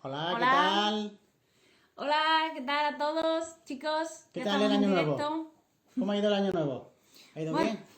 Hola, ¿qué Hola. tal? Hola, ¿qué tal a todos, chicos? ¿Qué Ya tal el estamos en año nuevo? directo. ¿Cómo ha ido el año nuevo? ¿Ha ido Bueno, bien?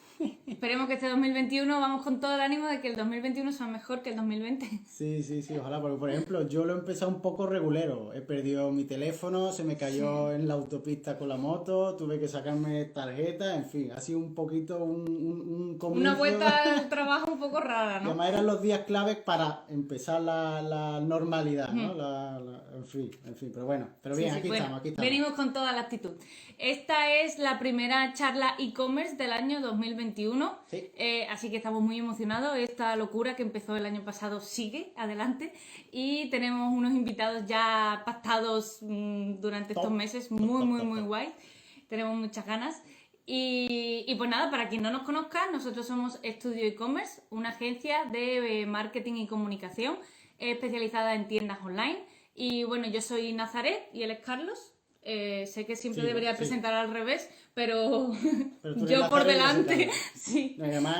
esperemos que este 2021 vamos con todo el ánimo de que el 2021 sea mejor que el 2020. Sí, sí, sí, ojalá, porque por ejemplo, yo lo he empezado un poco regulero. He perdido mi teléfono, se me cayó Sí. en la autopista con la moto, tuve que sacarme tarjeta, en fin, ha sido un poquito un Una comienzo. vuelta al trabajo un poco rara, Y ¿no? además eran los días claves para empezar la normalidad, ¿no? Ujú. En fin, pero bueno, pero Sí, bien, sí, aquí bueno, estamos, aquí estamos. venimos con toda la actitud. Esta es la primera charla e-commerce del año 2021, Sí. así que estamos muy emocionados. Esta locura que empezó el año pasado sigue adelante y tenemos unos invitados ya pactados durante estos Top, meses, top, muy, top, muy, top, muy top. guay. Tenemos muchas ganas. Y pues nada, para quien no nos conozca, nosotros somos Estudio e-commerce, una agencia de marketing y comunicación especializada en tiendas online. Y bueno, yo soy Nazaret y él es Carlos. Sé que siempre Sí, debería sí. presentar al revés, pero Pero tú eres yo por Nazaret y yo soy delante, Carlos. sí. Y además,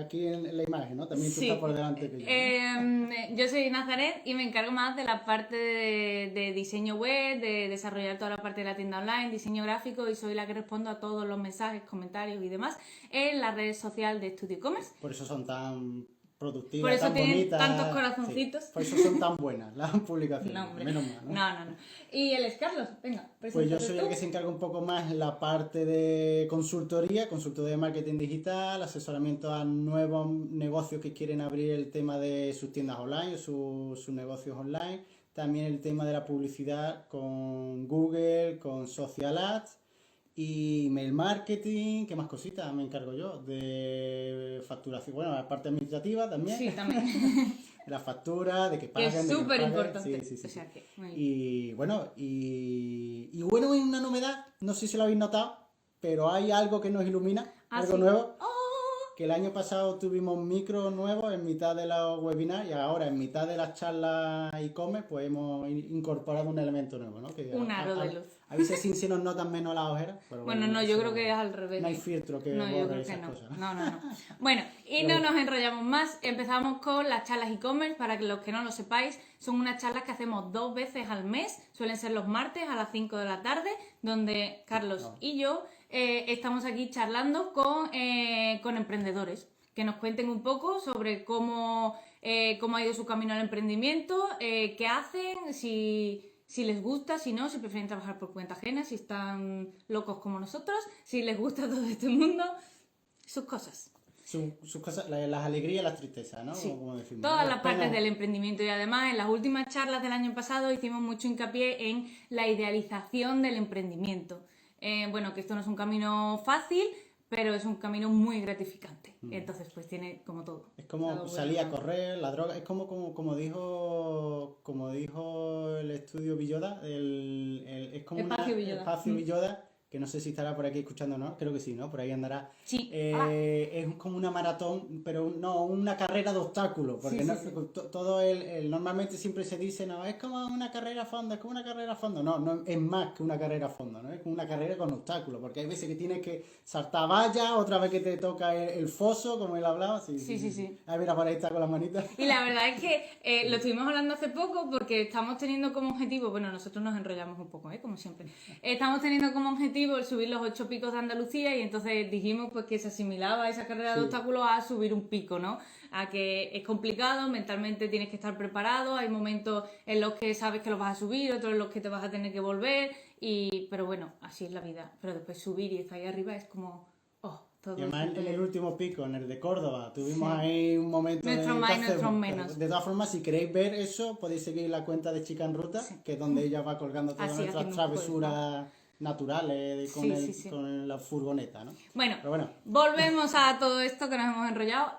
aquí en la imagen, ¿no? También tú estás Sí, por delante que yo, ¿no? yo soy Nazaret y me encargo más de la parte de diseño web, de desarrollar toda la parte de la tienda online, diseño gráfico y soy la que respondo a todos los mensajes, comentarios y demás en la red social de Studio E-Commerce. Por eso son tan Por productivas, eso tan tienen tantos bonitas. Sí, corazoncitos. por eso son tan buenas las No, publicaciones. hombre, Menos mal, ¿no? no, no, no. Y él es Carlos, venga, Pues yo preséntate soy tú. el que se encarga un poco más en la parte de consultoría, consultoría de marketing digital, asesoramiento a nuevos negocios que quieren abrir el tema de sus tiendas online o sus negocios online. También el tema de la publicidad con Google, con Social Ads y email marketing. ¿Qué más cositas me encargo yo? De facturación, bueno, la parte administrativa también. Sí, también. De la factura, de que Que es paguen, de que no súper paguen. Sí, importante. sí, sí, O sí. sea que, muy bien. Y bueno, y bueno, hay una novedad, no sé si lo habéis notado, pero hay algo que nos ilumina, Ah, algo sí. nuevo, ¡Oh! que el año pasado tuvimos micro nuevos en mitad de los webinars y ahora en mitad de las charlas e-commerce pues hemos incorporado un elemento nuevo, ¿no? Que Un aro de luz. a veces sí se nos notan menos las ojeras, pero Bueno, no, yo creo que es al revés. no hay filtro que No, yo borre creo que esas no. cosas, ¿no? No, no, no. Bueno, y Pero no nos enrollamos más. Empezamos con las charlas e-commerce. Para que los que no lo sepáis, son unas charlas que hacemos 2 veces al mes. Suelen ser los martes a las 5 de la tarde, donde Carlos No. y yo estamos aquí charlando con emprendedores. Que nos cuenten un poco sobre cómo ha ido su camino al emprendimiento, qué hacen, si les gusta, si no, si prefieren trabajar por cuenta ajena, si están locos como nosotros, si les gusta todo este mundo, sus cosas. Sus cosas, las alegrías y las tristezas, ¿no? Sí, Como decimos, ¿no? todas Las las partes penas. del emprendimiento y además en las últimas charlas del año pasado hicimos mucho hincapié en la idealización del emprendimiento. Bueno, que esto no es un camino fácil, pero es un camino muy gratificante. Entonces, pues tiene como todo. Es como Lado bueno, salir a malo. correr, la droga, es como dijo el estudio Villoda, es como Espacio una Villoda. espacio Villoda, que no sé si estará por aquí escuchando, ¿no? Creo que sí, ¿no? Por ahí andará. Sí. Hola. Es como una maratón, pero no, una carrera de obstáculos, porque Sí, no, sí, sí. todo normalmente siempre se dice, no, es como una carrera a fondo, es como una carrera a fondo. No, no es más que una carrera a fondo, ¿no? Es como una carrera con obstáculos, porque hay veces que tienes que saltar vallas, otra vez que te toca el foso, como él hablaba. Sí, Sí, sí, sí. Ah, mira, por ahí está con las manitas. Y la verdad es que lo estuvimos hablando hace poco porque estamos teniendo como objetivo, bueno, nosotros nos enrollamos un poco, como siempre. Estamos teniendo como objetivo el subir los 8 picos de Andalucía y entonces dijimos pues que se asimilaba esa carrera de Sí. obstáculos a subir un pico, ¿no? A que es complicado, mentalmente tienes que estar preparado, hay momentos en los que sabes que lo vas a subir, otros en los que te vas a tener que volver, pero bueno, así es la vida. Pero después subir y estar ahí arriba es como, todo Y además en el último pico, en el de Córdoba, tuvimos Sí. ahí un momento Nuestros de más y entonces, nuestros menos. de todas formas, si queréis ver eso, podéis seguir la cuenta de Chica en Ruta, que es donde ella va colgando todas Así nuestras hacemos travesuras naturales con, Sí, sí, sí. con la furgoneta, ¿no? Bueno, Pero bueno, volvemos a todo esto que nos hemos enrollado.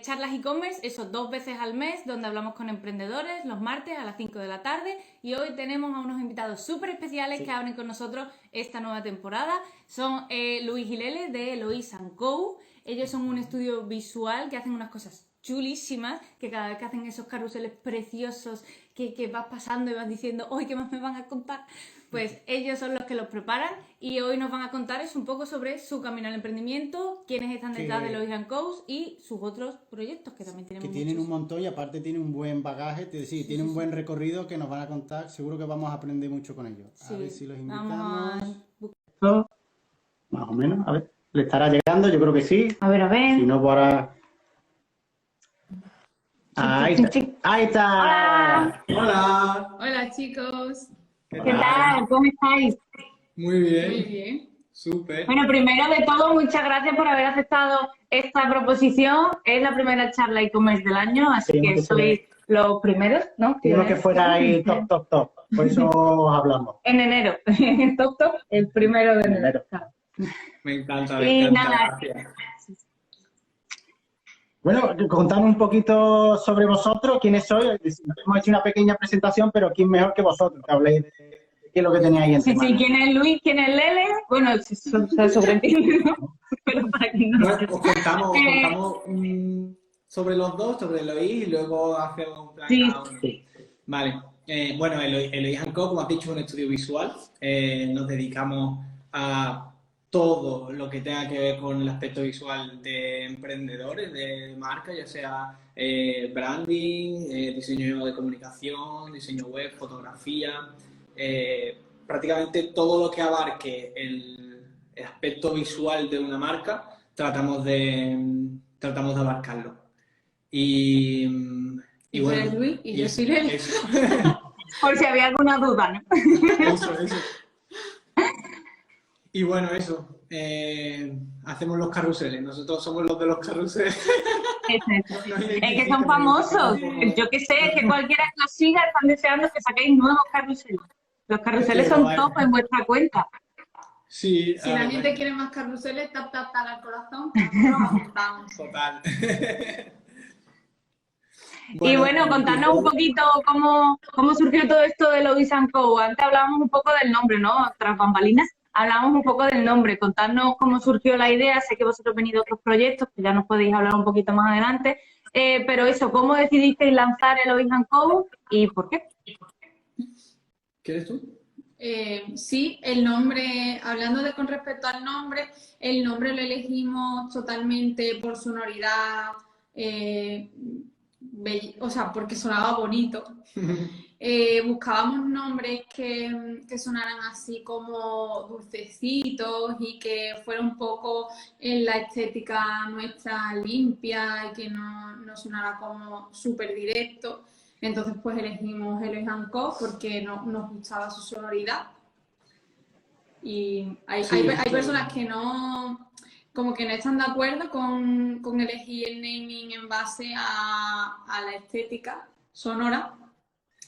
Charlas e-commerce, eso 2 veces al mes, donde hablamos con emprendedores los martes a las 5 de la tarde. Y hoy tenemos a unos invitados súper especiales que abren con nosotros esta nueva temporada. Son Luis y Lele de Eloís & Co. Ellos son un estudio visual que hacen unas cosas chulísimas, que cada vez que hacen esos carruseles preciosos que vas pasando y vas diciendo, ¡ay, qué más me van a contar! Pues ellos son los que los preparan y hoy nos van a contar un poco sobre su camino al emprendimiento, quiénes están detrás de Lois & Co. y sus otros proyectos, que también tienen Que muchos. tienen un montón y aparte tienen un buen bagaje, es decir, tienen un buen recorrido que nos van a contar, seguro que vamos a aprender mucho con ellos. A ver si los invitamos. Esto, más o menos, a ver, ¿le estará llegando? Yo creo que sí. A ver. Si no, por ahora... Ahí está. Ahí está. Hola. Hola chicos. ¿Qué tal? ¿Cómo estáis? Muy bien. Muy bien. Súper. Bueno, primero de todo, muchas gracias por haber aceptado esta proposición. Es la primera charla e-commerce del año, así que sois los primeros, ¿no? Quiero que fuera ahí top. Por eso hablamos. En enero. Top, el primero de enero. Me encanta, Y me encanta. nada. Gracias. Bueno, contadme un poquito sobre vosotros, quiénes sois. Hemos hecho una pequeña presentación, pero quién mejor que vosotros, que habléis de qué es lo que tenéis ahí en Sí, quién es Luis, quién es Lele. Bueno, se sobreentiende, ¿no? Pero para que no. Bueno, os contamos sobre los dos, sobre Eloís, y luego hacemos un plan cada uno. Sí. Vale. Bueno, Eloís & Co., como has dicho, es un estudio visual. Nos dedicamos a todo lo que tenga que ver con el aspecto visual de emprendedores, de marcas, ya sea branding, diseño de comunicación, diseño web, fotografía, prácticamente todo lo que abarque el aspecto visual de una marca, tratamos de abarcarlo. Y Tú bueno, eres Luis y yo soy Lele. eso. Por si había alguna duda, ¿no? Eso. Y bueno, eso. Hacemos los carruseles. Nosotros somos los de los carruseles. Es que son famosos. Yo que sé, que cualquiera que los siga están deseando que saquéis nuevos carruseles. Los carruseles son top en vuestra cuenta. Sí. Si la gente quiere más carruseles, tap al corazón. Vamos. Total. Y bueno, contarnos un poquito cómo surgió todo esto de Lois & Co. Antes hablábamos un poco del nombre, ¿no? Tras bambalinas, hablábamos un poco del nombre. Contarnos cómo surgió la idea. Sé que vosotros venís de otros proyectos, que ya nos podéis hablar un poquito más adelante. Pero eso, ¿cómo decidisteis lanzar el Lois & Co. y por qué? ¿Quieres tú? Sí, el nombre, con respecto al nombre, el nombre lo elegimos totalmente por sonoridad, o sea, porque sonaba bonito. Buscábamos nombres que sonaran así como dulcecitos y que fuera un poco en la estética nuestra limpia y que no sonara como súper directo. Entonces pues elegimos Elois & Co. porque nos gustaba su sonoridad. Y hay personas que no están de acuerdo con elegir el naming en base a la estética sonora,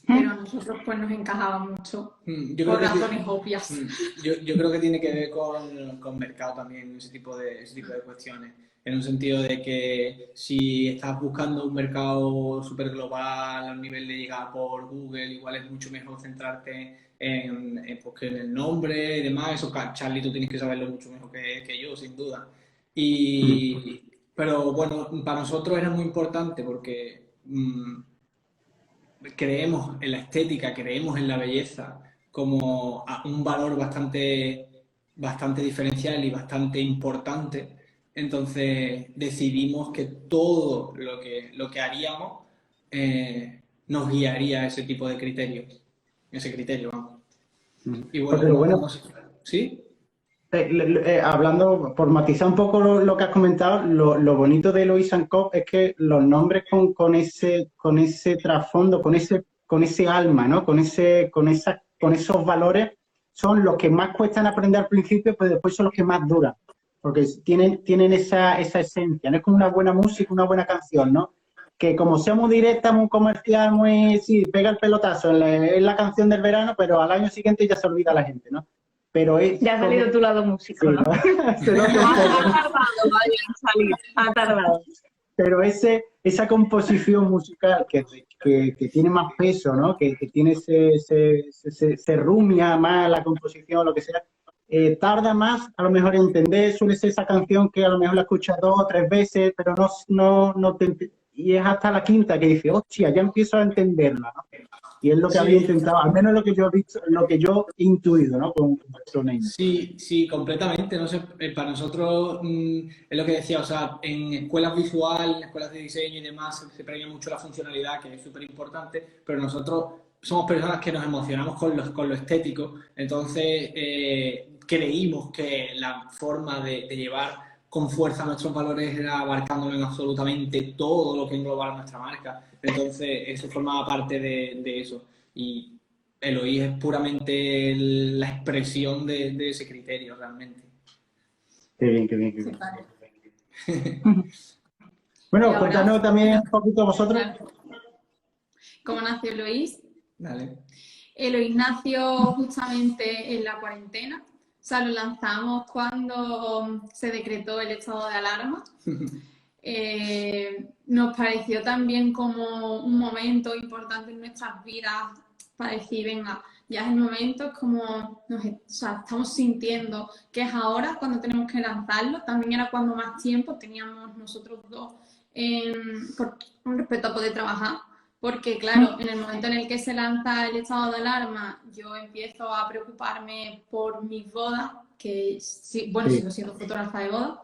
pero a nosotros pues nos encajaba mucho por razones obvias. Yo creo que tiene que ver con mercado también, ese tipo de cuestiones. En un sentido de que si estás buscando un mercado súper global a un nivel de llegar por Google, igual es mucho mejor centrarte en el nombre y demás. Eso, Charlie, tú tienes que saberlo mucho mejor que yo, sin duda. Pero bueno, para nosotros era muy importante porque creemos en la estética, creemos en la belleza como un valor bastante diferencial y bastante importante. Entonces decidimos que todo lo que haríamos nos guiaría a ese tipo de criterios. Ese criterio, vamos. Y bueno, ¿sí? Hablando, por matizar un poco lo que has comentado, lo bonito de Lois & Co. es que los nombres con ese trasfondo, con ese alma, ¿no? Con esos valores son los que más cuestan aprender al principio, pero después son los que más duran. Porque tienen esa esencia, no es como una buena música, una buena canción, ¿no? Que como sea muy directa, muy comercial, sí, pega el pelotazo, es la canción del verano, pero al año siguiente ya se olvida la gente, ¿no? Pero ya ha salido tu lado músico, ¿no? Sí, ¿no? Ha tardado. Pero esa composición musical que tiene más peso, ¿no? Que tiene se rumia más la composición, lo que sea, tarda más a lo mejor en entender. Suele ser esa canción que a lo mejor la escuchas 2 o 3 veces, pero no te... y es hasta la quinta que dice, hostia, ya empiezo a entenderla, ¿no? Y es lo que Sí. había intentado, al menos lo que yo he visto, lo que yo he intuido, ¿no? Con vuestro naming. Sí, sí, completamente. No sé, para nosotros es lo que decía, o sea, en escuelas visuales, en escuelas de diseño y demás se premia mucho la funcionalidad, que es súper importante, pero nosotros somos personas que nos emocionamos con lo estético, entonces creímos que la forma de llevar con fuerza nuestros valores era abarcándolo en absolutamente todo lo que engloba nuestra marca. Entonces, eso formaba parte de eso. Y Eloís es puramente la expresión de ese criterio, realmente. Qué bien, qué bien, qué Sí, bien. vale. Bueno, Y ahora, cuéntanos también un poquito vosotros. claro, ¿cómo nació Eloís? Vale. Eloís nació justamente en la cuarentena. O sea, lo lanzamos cuando se decretó el estado de alarma. Nos pareció también como un momento importante en nuestras vidas para decir, venga, ya es el momento, es como, o sea, estamos sintiendo que es ahora cuando tenemos que lanzarlo. También era cuando más tiempo teníamos nosotros dos con respecto a poder trabajar. Porque, claro, en el momento en el que se lanza el estado de alarma, yo empiezo a preocuparme por mis bodas, que, sí, bueno, sigo siendo fotógrafa de bodas.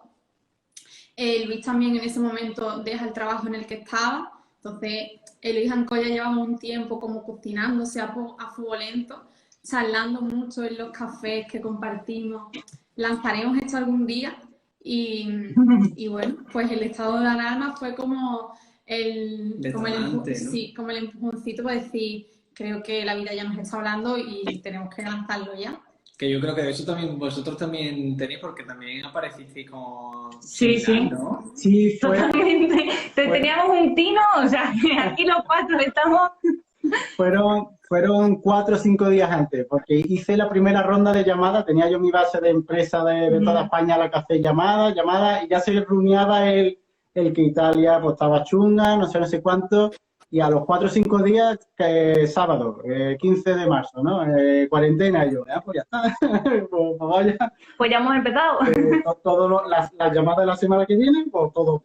Luis también en ese momento deja el trabajo en el que estaba, entonces Luis Ancoya llevamos un tiempo como cocinándose a fuego lento, charlando mucho en los cafés que compartimos. Lanzaremos esto algún día y bueno, pues el estado de alarma fue como Detonante, ¿no? sí, como el empujoncito para decir, creo que la vida ya nos está hablando y tenemos que lanzarlo ya. Que yo creo que de eso también vosotros también tenéis, porque también aparecisteis como Sí, similar, sí. ¿no? Sí, fue, Totalmente. Teníamos un tino, o sea, que aquí los cuatro estamos. fueron 4 o 5 días antes, porque hice la primera ronda de llamadas, tenía yo mi base de empresa de toda España, la que hace llamadas, y ya se rumiaba el que Italia pues estaba chunga, no sé cuánto, y a los 4 o 5 días, sábado, 15 de marzo, ¿no? Cuarentena, y yo, pues ya está, pues vaya, Pues ya hemos empezado. las llamadas de la semana que viene, pues todo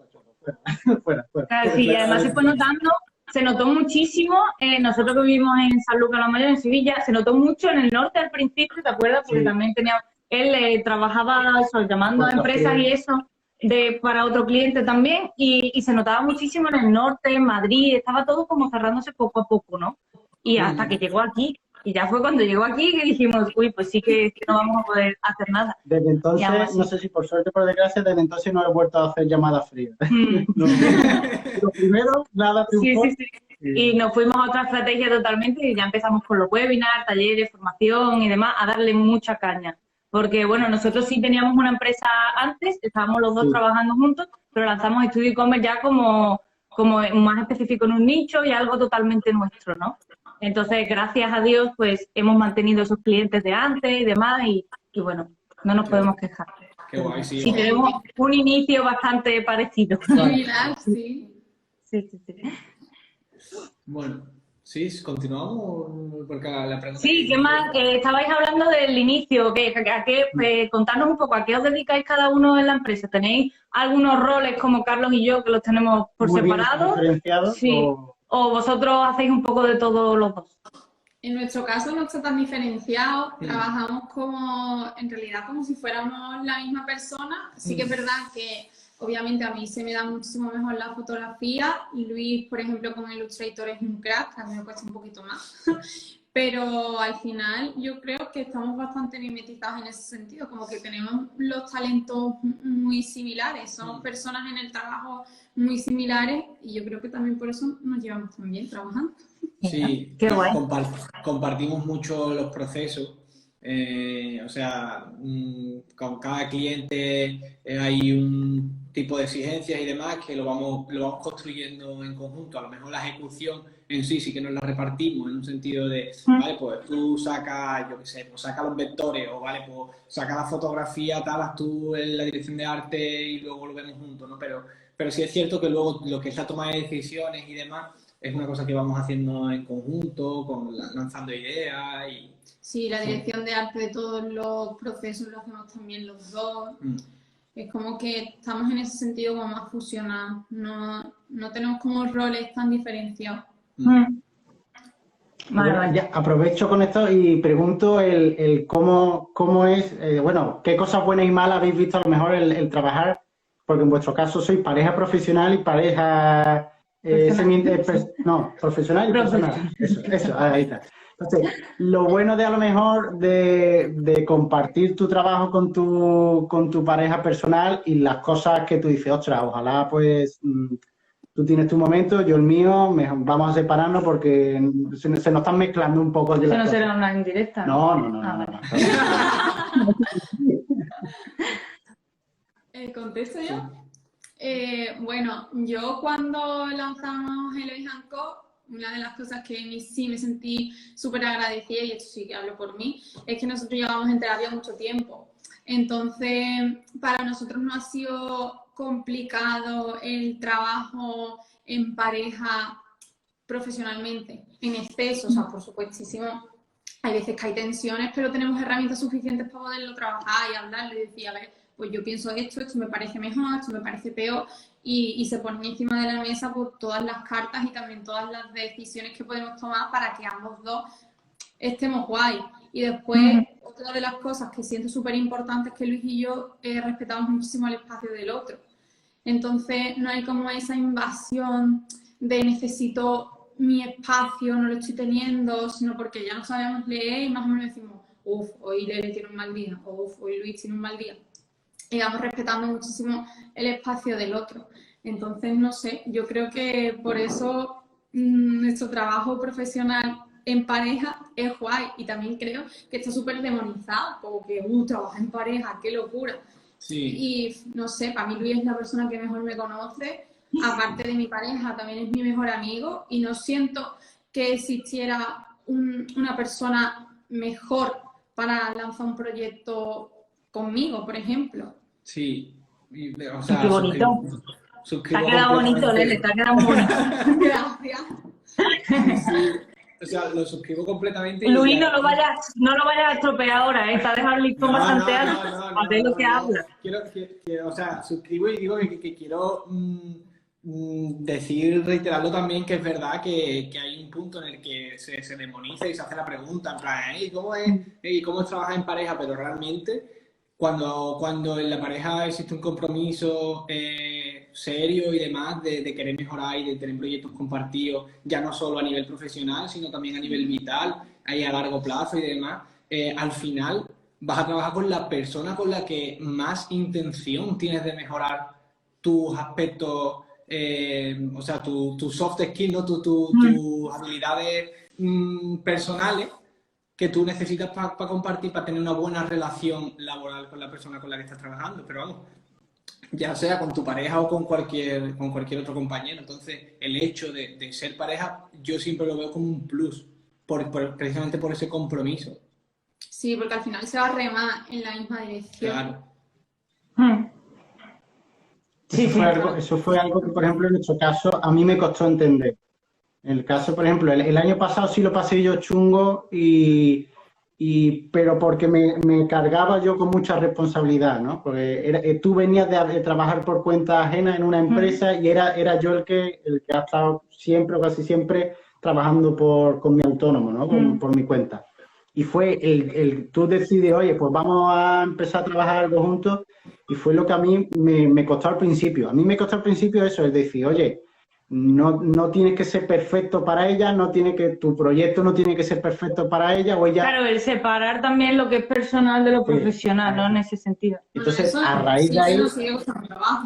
fuera. Claro, sí, y además se fue notando, se notó muchísimo, nosotros que vivimos en San Lucas la Mayor, en Sevilla, se notó mucho en el norte al principio, ¿te acuerdas? Porque Sí. también él trabajaba eso, llamando a Puerto empresas Frío. y eso, para otro cliente también, y se notaba muchísimo en el norte, en Madrid, estaba todo como cerrándose poco a poco, ¿no? Y hasta que llegó aquí, y ya fue cuando llegó aquí que dijimos, uy, pues sí que no vamos a poder hacer nada. Desde Y aún entonces, así. no sé si por suerte o por desgracia, desde entonces no he vuelto a hacer llamadas frías. No. Lo primero, nada Sí, triunfó. sí, sí. Y nos fuimos a otra estrategia totalmente y ya empezamos con los webinars, talleres, formación y demás, a darle mucha caña. Porque, bueno, nosotros sí teníamos una empresa antes, estábamos los dos Sí. trabajando juntos, pero lanzamos Estudio e-commerce ya como más específico en un nicho y algo totalmente nuestro, ¿no? Entonces, gracias a Dios, pues hemos mantenido esos clientes de antes y demás y bueno, no nos podemos quejar. Qué guay, sí. Sí, tenemos un inicio bastante parecido. Similar, sí. Sí, sí, sí. Bueno, sí, continuamos, porque la pregunta... Sí, ¿qué más? Estabais hablando del inicio, contarnos un poco, ¿a qué os dedicáis cada uno en la empresa? ¿Tenéis algunos roles como Carlos y yo que los tenemos por Muy bien separado? diferenciados. Sí. ¿O vosotros hacéis un poco de todo los dos? En nuestro caso no está tan diferenciado, trabajamos en realidad como si fuéramos la misma persona. Sí que es verdad que obviamente a mí se me da muchísimo mejor la fotografía. Luis, por ejemplo, con Illustrator es un crack, a mí me cuesta un poquito más. Pero al final yo creo que estamos bastante mimetizados en ese sentido, como que tenemos los talentos muy similares, somos personas en el trabajo muy similares y yo creo que también por eso nos llevamos tan bien trabajando. Sí, Qué guay. compartimos mucho los procesos. O sea, con cada cliente hay un tipo de exigencias y demás que lo vamos construyendo en conjunto. A lo mejor la ejecución en sí que nos la repartimos en un sentido de, vale, pues tú sacas, yo qué sé, pues saca los vectores o vale, pues saca la fotografía, tal, haz tú en la dirección de arte y luego lo vemos juntos, ¿no? Pero sí es cierto que luego lo que es la toma de decisiones y demás es una cosa que vamos haciendo en conjunto, lanzando ideas y... Sí, la dirección de arte de todos los procesos lo hacemos también los dos. Es como que estamos en ese sentido como más fusionados, no tenemos como roles tan diferenciados. Vale. Ya, aprovecho con esto y pregunto el cómo es, bueno, qué cosas buenas y malas habéis visto a lo mejor el trabajar, porque en vuestro caso sois pareja profesional y pareja profesional y personal. Eso, ahí está. Entonces, lo bueno de a lo mejor de compartir tu trabajo con tu pareja personal y las cosas que tú dices, ostras, ojalá pues tú tienes tu momento, yo el mío, vamos a separarnos porque se nos están mezclando un poco. Eso no será una indirecta. No. ¿Contesto yo? Bueno, yo cuando lanzamos Eloy Hancock, una de las cosas que sí me sentí súper agradecida, y esto sí que hablo por mí, es que nosotros llevamos en terapia mucho tiempo. Entonces, para nosotros no ha sido complicado el trabajo en pareja profesionalmente, en exceso, o sea, por supuestísimo. Hay veces que hay tensiones, pero tenemos herramientas suficientes para poderlo trabajar y hablarlo y decir, a ver, pues yo pienso esto me parece mejor, esto me parece peor, y se ponen encima de la mesa pues, todas las cartas y también todas las decisiones que podemos tomar para que ambos dos estemos guay. Y después, otra de las cosas que siento súper importante es que Luis y yo respetamos muchísimo el espacio del otro. Entonces, no hay como esa invasión de necesito mi espacio, no lo estoy teniendo, sino porque ya no sabemos leer y más o menos decimos, hoy Lele tiene un mal día, hoy Luis tiene un mal día. Y vamos respetando muchísimo el espacio del otro. Entonces, no sé, yo creo que por eso nuestro trabajo profesional en pareja es guay. Y también creo que está súper demonizado, como que trabajar en pareja, qué locura. Sí. Y no sé, para mí Luis es la persona que mejor me conoce, aparte de mi pareja, también es mi mejor amigo, y no siento que existiera una persona mejor para lanzar un proyecto conmigo, por ejemplo. Sí, o sea, qué bonito. Te ha quedado bonito, Lele, te ha quedado bonito. Gracias. Sí, o sea, lo suscribo completamente. Luis, no lo vayas a estropear ahora, te ha dejado el listón bastante alto. A ver lo que habla. Quiero, o sea, suscribo y digo que quiero reiterarlo también, que es verdad que hay un punto en el que se demoniza y se hace la pregunta, en plan, ¿cómo es trabajar en pareja? Pero realmente, cuando en la pareja existe un compromiso serio y demás de querer mejorar y de tener proyectos compartidos, ya no solo a nivel profesional, sino también a nivel vital, ahí a largo plazo y demás, al final vas a trabajar con la persona con la que más intención tienes de mejorar tus aspectos, o sea, tus soft skills, ¿no? tus habilidades personales que tú necesitas para compartir, para tener una buena relación laboral con la persona con la que estás trabajando. Pero vamos, ya sea con tu pareja o con cualquier otro compañero. Entonces, el hecho de ser pareja, yo siempre lo veo como un plus, precisamente por ese compromiso. Sí, porque al final se va a remar en la misma dirección. Claro. Sí, eso fue algo que, por ejemplo, en nuestro caso, a mí me costó entender. En el caso, por ejemplo, el año pasado sí lo pasé yo chungo, pero porque me cargaba yo con mucha responsabilidad, ¿no? Porque tú venías de trabajar por cuenta ajena en una empresa y era yo el que ha estado siempre o casi siempre trabajando con mi autónomo, ¿no? Por mi cuenta. Y fue tú decides, oye, pues vamos a empezar a trabajar algo juntos, y fue lo que a mí me costó al principio. A mí me costó al principio eso, es decir, oye, no tienes que ser perfecto para ella, tu proyecto no tiene que ser perfecto para ella o ella... Claro, el separar también lo que es personal de lo profesional, ¿no? En ese sentido. Entonces, a raíz de ahí...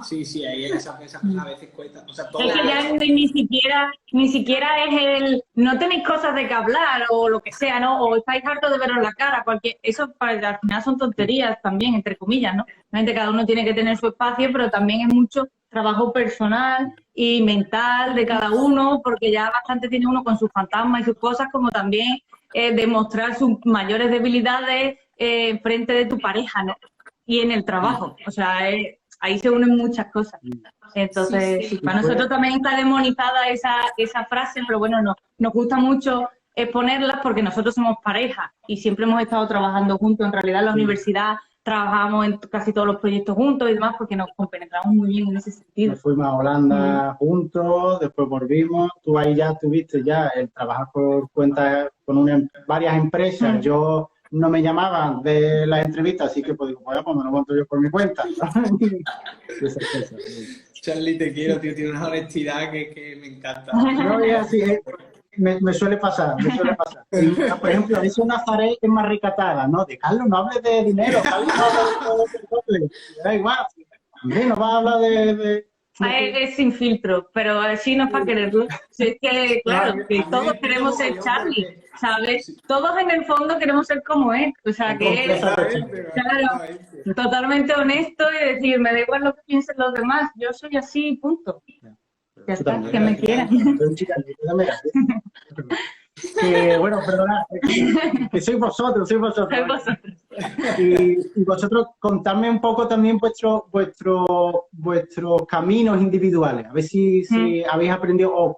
Sí, ahí esas cosas a veces cuestan. O sea, es que ya ni siquiera es el... No tenéis cosas de que hablar o lo que sea, ¿no? O estáis hartos de veros la cara. Eso al final son tonterías también, entre comillas, ¿no? Realmente cada uno tiene que tener su espacio, pero también es mucho trabajo personal y mental de cada uno, porque ya bastante tiene uno con sus fantasmas y sus cosas, como también demostrar sus mayores debilidades frente de tu pareja, ¿no? Y en el trabajo, o sea, ahí se unen muchas cosas. Entonces, sí, para nosotros también está demonizada esa frase, pero bueno, nos gusta mucho exponerlas porque nosotros somos pareja y siempre hemos estado trabajando juntos. En realidad, en la universidad trabajamos en casi todos los proyectos juntos y demás porque nos compenetramos muy bien en ese sentido. Nos fuimos a Holanda juntos, después volvimos. Tú ahí ya tuviste ya el trabajar por cuenta con varias empresas. Yo no me llamaban de las entrevistas, así que pues digo, pues me lo monto yo por mi cuenta. Esas cosas. Charlie, te quiero, tío, tienes una honestidad que me encanta. No, es así, me suele pasar, me suele pasar. Y, por ejemplo, eso Nazaret es más recatada, ¿no? De Carlos, no hables de dinero, Carlos, no hables de doble. Da igual, hombre, no vas a hablar de... Es sin filtro, pero así no es para quererlo. Si es que, claro, que todos queremos ser Charlie, ¿sabes? Todos en el fondo queremos ser como él. O sea, que es, claro, totalmente honesto y decir, me da igual lo que piensen los demás, yo soy así, punto. Ya está, que me quieran. Bueno, perdonad, que sois vosotros. Soy vosotros. Y vosotros contadme un poco también vuestros caminos individuales, a ver si habéis aprendido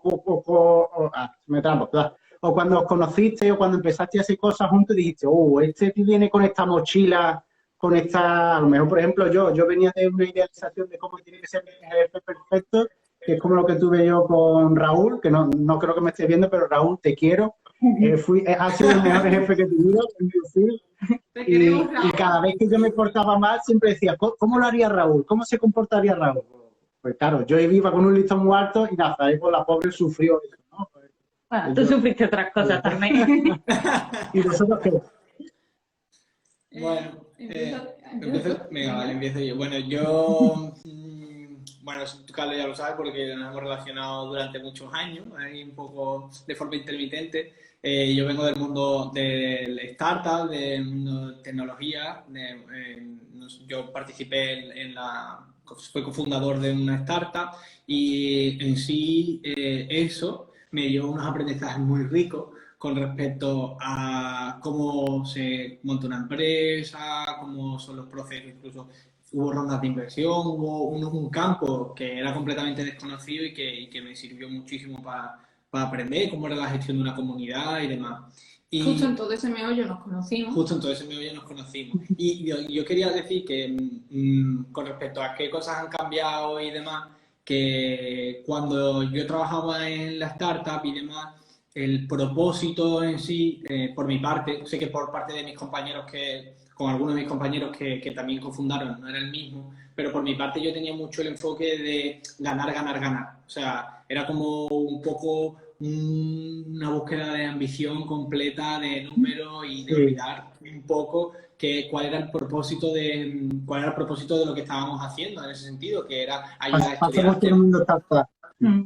me trampo, ¿verdad? O cuando os conocisteis o cuando empezaste a hacer cosas juntos dijiste, este viene con esta mochila, con esta, a lo mejor por ejemplo yo venía de una idealización de cómo tiene que ser el jefe perfecto, que es como lo que tuve yo con Raúl, que no creo que me estés viendo, pero Raúl, te quiero. Ha sido el mejor jefe que he tenido en mi oficina. Y cada vez que yo me portaba mal, siempre decía, ¿cómo lo haría Raúl? ¿Cómo se comportaría Raúl? Pues claro, yo iba con un listón muy alto y nada, ahí pues la pobre sufrió eso, ¿no? Bueno, tú sufriste otras cosas también. ¿Y vosotros qué? Bueno, empiezo yo. Bueno, yo... Bueno, Carlos ya lo sabe porque nos hemos relacionado durante muchos años, ahí un poco de forma intermitente. Yo vengo del mundo del startup, del mundo de tecnología. Yo participé fui cofundador de una startup y en sí eso me dio unos aprendizajes muy ricos con respecto a cómo se monta una empresa, cómo son los procesos, incluso hubo rondas de inversión, hubo un campo que era completamente desconocido y que me sirvió muchísimo para aprender cómo era la gestión de una comunidad y demás. Y justo en todo ese meollo nos conocimos. Y yo quería decir que con respecto a qué cosas han cambiado y demás, que cuando yo trabajaba en la startup y demás, el propósito en sí, por mi parte, sé que por parte de mis compañeros con algunos de mis compañeros que también cofundaron, no era el mismo, pero por mi parte yo tenía mucho el enfoque de ganar, ganar, ganar. O sea, era como un poco una búsqueda de ambición completa, de números y de olvidar un poco cuál era el propósito de lo que estábamos haciendo en ese sentido, que era ayudar a estudiantes.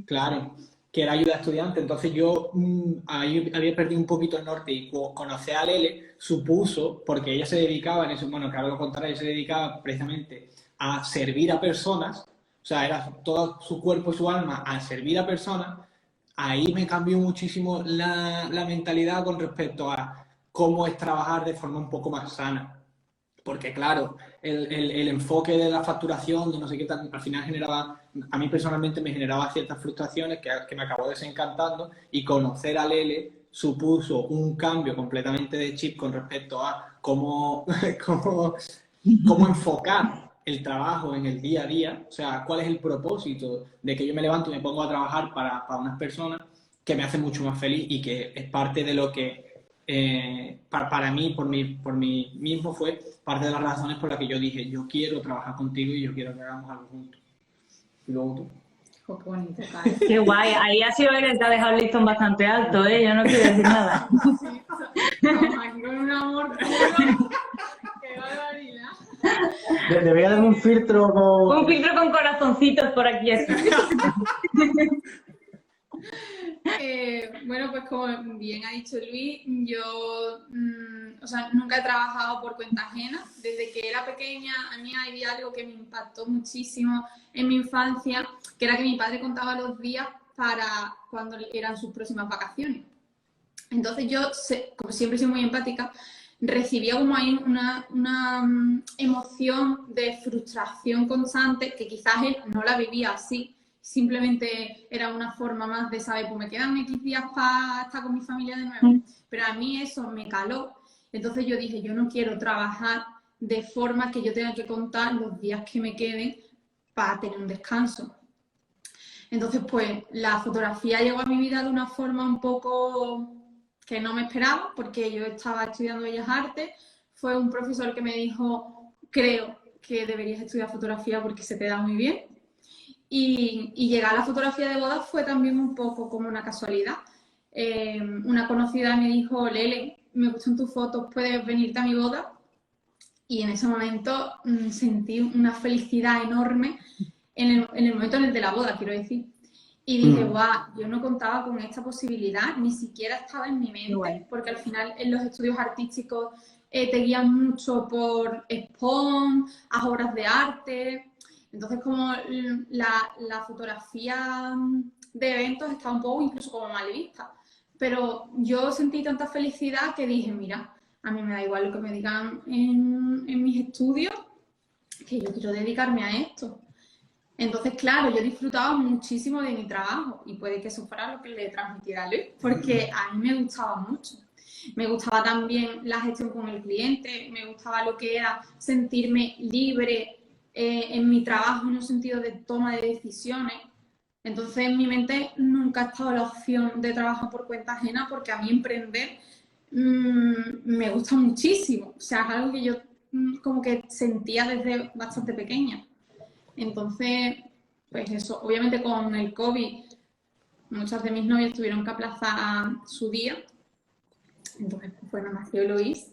Claro, que era ayuda a estudiantes. Entonces yo ahí había perdido un poquito el norte y conocer a Lele supuso, porque ella se dedicaba en eso, bueno, que ahora lo contaré, ella se dedicaba precisamente a servir a personas, o sea, era todo su cuerpo y su alma a servir a personas. Ahí me cambió muchísimo la mentalidad con respecto a cómo es trabajar de forma un poco más sana. Porque claro, el enfoque de la facturación, de no sé qué tal, al final a mí personalmente me generaba ciertas frustraciones que me acabó desencantando, y conocer a Lele supuso un cambio completamente de chip con respecto a cómo enfocar el trabajo en el día a día, o sea, cuál es el propósito de que yo me levanto y me pongo a trabajar para unas personas que me hacen mucho más feliz y que es parte de lo que para mí, por mí mismo, fue parte de las razones por las que yo dije, yo quiero trabajar contigo y yo quiero que hagamos algo juntos. Y luego tú. Oh, qué bonito, Kai. Qué guay, ahí ha sido él el que ha dejado el listón bastante alto, yo no quiero decir nada. Con un amor puro. Qué barbaridad. Debería dar un filtro con... Un filtro con corazoncitos por aquí así. Bueno, pues como bien ha dicho Luis, yo nunca he trabajado por cuenta ajena. Desde que era pequeña, a mí había algo que me impactó muchísimo en mi infancia, que era que mi padre contaba los días para cuando eran sus próximas vacaciones. Entonces yo, como siempre soy muy empática, recibía como ahí una emoción de frustración constante, que quizás él no la vivía así. Simplemente era una forma más de saber, pues me quedan X días para estar con mi familia de nuevo. Pero a mí eso me caló. Entonces yo dije, yo no quiero trabajar de forma que yo tenga que contar los días que me queden para tener un descanso. Entonces, pues, la fotografía llegó a mi vida de una forma un poco que no me esperaba, porque yo estaba estudiando Bellas Artes. Fue un profesor que me dijo, creo que deberías estudiar fotografía porque se te da muy bien. Y llegar a la fotografía de bodas fue también un poco como una casualidad. Una conocida me dijo, Lele, me gustan tus fotos, ¿puedes venirte a mi boda? Y en ese momento sentí una felicidad enorme en el momento en el de la boda, quiero decir. Y dije, guau, yo no contaba con esta posibilidad, ni siquiera estaba en mi mente, porque al final en los estudios artísticos te guían mucho por Expon, a obras de arte. Entonces, como la fotografía de eventos está un poco incluso como mal vista. Pero yo sentí tanta felicidad que dije, mira, a mí me da igual lo que me digan en mis estudios, que yo quiero dedicarme a esto. Entonces, claro, yo disfrutaba muchísimo de mi trabajo y puede que eso fuera lo que le transmitiera a Luis, porque a mí me gustaba mucho. Me gustaba también la gestión con el cliente, me gustaba lo que era sentirme libre en mi trabajo en un sentido de toma de decisiones. Entonces, en mi mente nunca ha estado la opción de trabajar por cuenta ajena, porque a mí emprender me gusta muchísimo. O sea, es algo que yo como que sentía desde bastante pequeña. Entonces, pues eso, obviamente con el COVID, muchas de mis novias tuvieron que aplazar su día. Entonces, bueno, nació Luis.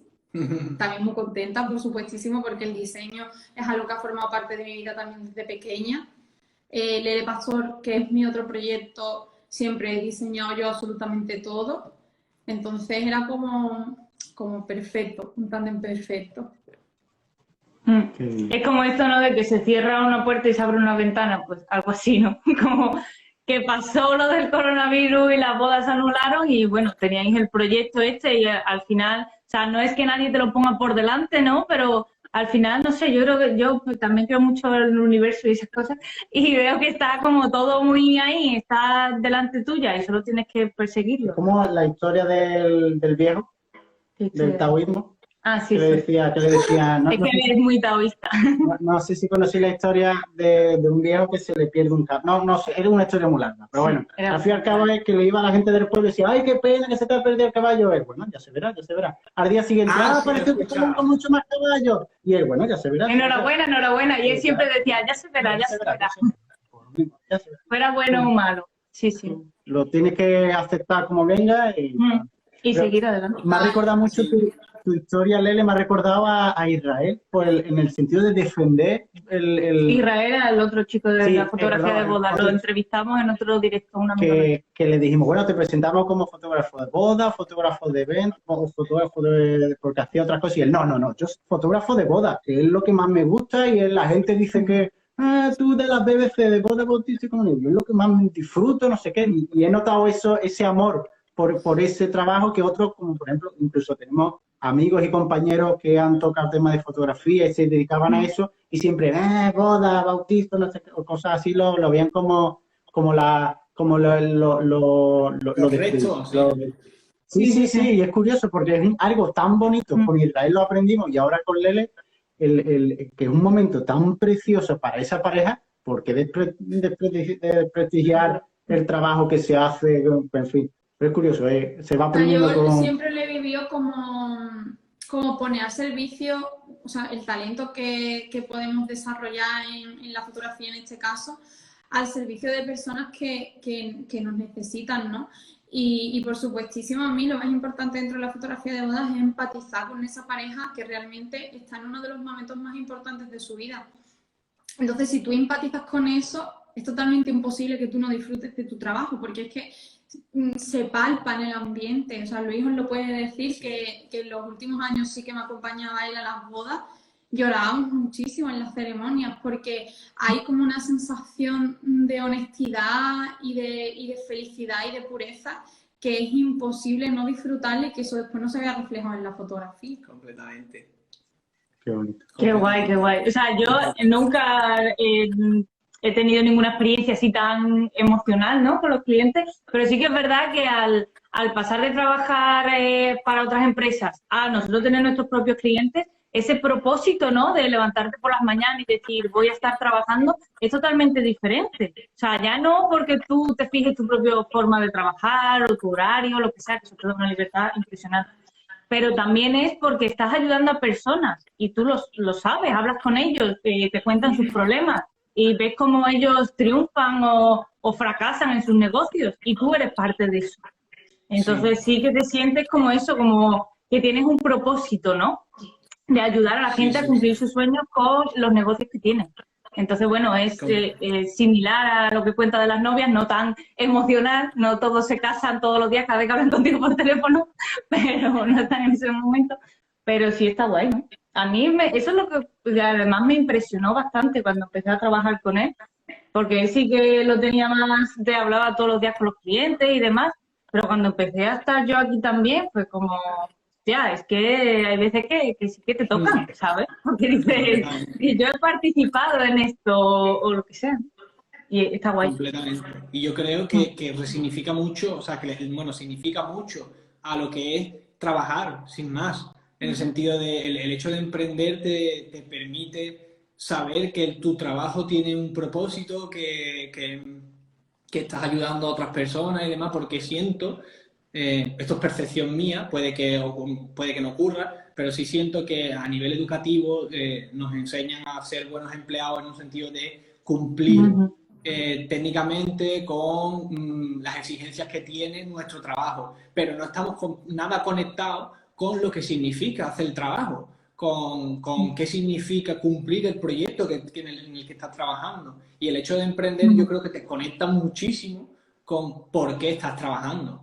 También muy contenta, por supuestísimo, porque el diseño es algo que ha formado parte de mi vida también desde pequeña. Lele Pastor, que es mi otro proyecto, siempre he diseñado yo absolutamente todo. Entonces era como perfecto, un tándem perfecto. Es como esto, ¿no? De que se cierra una puerta y se abre una ventana, pues algo así, ¿no? Como que pasó lo del coronavirus y las bodas se anularon y bueno, teníais el proyecto este y al final, o sea, no es que nadie te lo ponga por delante, ¿no? Pero al final, no sé, yo creo que yo pues, también creo mucho en el universo y esas cosas y veo que está como todo muy ahí, está delante tuya y solo tienes que perseguirlo. Como la historia del viejo, del taoísmo. Ah, sí, que le decía, es que eres muy taoísta. No sé si conocí la historia de un viejo que se le pierde un carro. No sé, era una historia muy larga. Pero bueno, al fin y al cabo es que le iba a la gente del pueblo y decía, ay, qué pena que se te ha perdido el caballo. Él, bueno, ya se verá, ya se verá. Al día siguiente, parece que tengo mucho más caballo. Y él, bueno, ya se verá. Enhorabuena, enhorabuena. Y él siempre decía, ya se verá, ya se verá. Fuera bueno o malo. Sí, sí. Lo tienes que aceptar como venga y seguir adelante. Me ha recordado mucho tu historia, Lele, me ha recordado a Israel, en el sentido de defender Israel era el otro chico de la fotografía de boda, lo entrevistamos en otro directo. Que le dijimos, bueno, te presentamos como fotógrafo de boda, fotógrafo de eventos, o fotógrafo porque hacía otras cosas, y él, no, yo soy fotógrafo de boda, que es lo que más me gusta, y la gente dice que tú de las BBC de boda, bautizo y comunión, yo es lo que más disfruto, no sé qué, y he notado ese amor por ese trabajo que otros, como por ejemplo, incluso tenemos amigos y compañeros que han tocado temas de fotografía y se dedicaban a eso y siempre, boda, bautizo, no sé qué, o cosas así, lo veían como lo resto, sí, y es curioso porque es algo tan bonito, con Israel lo aprendimos y ahora con Lele, que es un momento tan precioso para esa pareja, porque desprestigiar el trabajo que se hace, en fin. Pero es curioso, se va aprendiendo yo siempre le vivió como poner a servicio, o sea, el talento que podemos desarrollar en la fotografía en este caso, al servicio de personas que nos necesitan, ¿no? Y por supuestísimo, a mí lo más importante dentro de la fotografía de bodas es empatizar con esa pareja que realmente está en uno de los momentos más importantes de su vida. Entonces, si tú empatizas con eso, es totalmente imposible que tú no disfrutes de tu trabajo, porque es que se palpa en el ambiente. O sea, Luis os lo puede decir que en los últimos años sí que me acompañaba él a las bodas, llorábamos muchísimo en las ceremonias porque hay como una sensación de honestidad y de felicidad y de pureza que es imposible no disfrutarle y que eso después no se vea reflejado en la fotografía. Completamente. Qué bonito. Qué guay, qué guay. O sea, yo nunca he tenido ninguna experiencia así tan emocional, ¿no? Con los clientes, pero sí que es verdad que al pasar de trabajar para otras empresas a nosotros tener nuestros propios clientes, ese propósito, ¿no? De levantarte por las mañanas y decir, voy a estar trabajando, es totalmente diferente. O sea, ya no porque tú te fijes tu propia forma de trabajar o tu horario, lo que sea, que eso te da una libertad impresionante. Pero también es porque estás ayudando a personas y tú lo sabes, hablas con ellos, te cuentan sus problemas y ves cómo ellos triunfan o fracasan en sus negocios y tú eres parte de eso. Entonces sí que te sientes como eso, como que tienes un propósito, ¿no? De ayudar a la gente a cumplir sus sueños con los negocios que tienen. Entonces, bueno, es similar a lo que cuenta de las novias, no tan emocional, no todos se casan todos los días cada vez que hablan contigo por teléfono, pero no están en ese momento, pero sí está guay, ¿no? A mí eso es lo que además me impresionó bastante cuando empecé a trabajar con él, porque él sí que lo tenía más de hablaba todos los días con los clientes y demás, pero cuando empecé a estar yo aquí también, fue como, ya, es que hay veces que sí que te tocan, ¿sabes? Porque dices, que yo he participado en esto o lo que sea. Y está guay. Completamente. Y yo creo que resignifica mucho, o sea, bueno, significa mucho a lo que es trabajar, sin más. En el sentido de el hecho de emprender te permite saber que tu trabajo tiene un propósito, que estás ayudando a otras personas y demás, porque siento, esto es percepción mía, puede que no ocurra, pero sí siento que a nivel educativo nos enseñan a ser buenos empleados en un sentido de cumplir técnicamente con las exigencias que tiene nuestro trabajo, pero no estamos nada conectados con lo que significa hacer el trabajo, con qué significa cumplir el proyecto en el que estás trabajando. Y el hecho de emprender yo creo que te conecta muchísimo con por qué estás trabajando,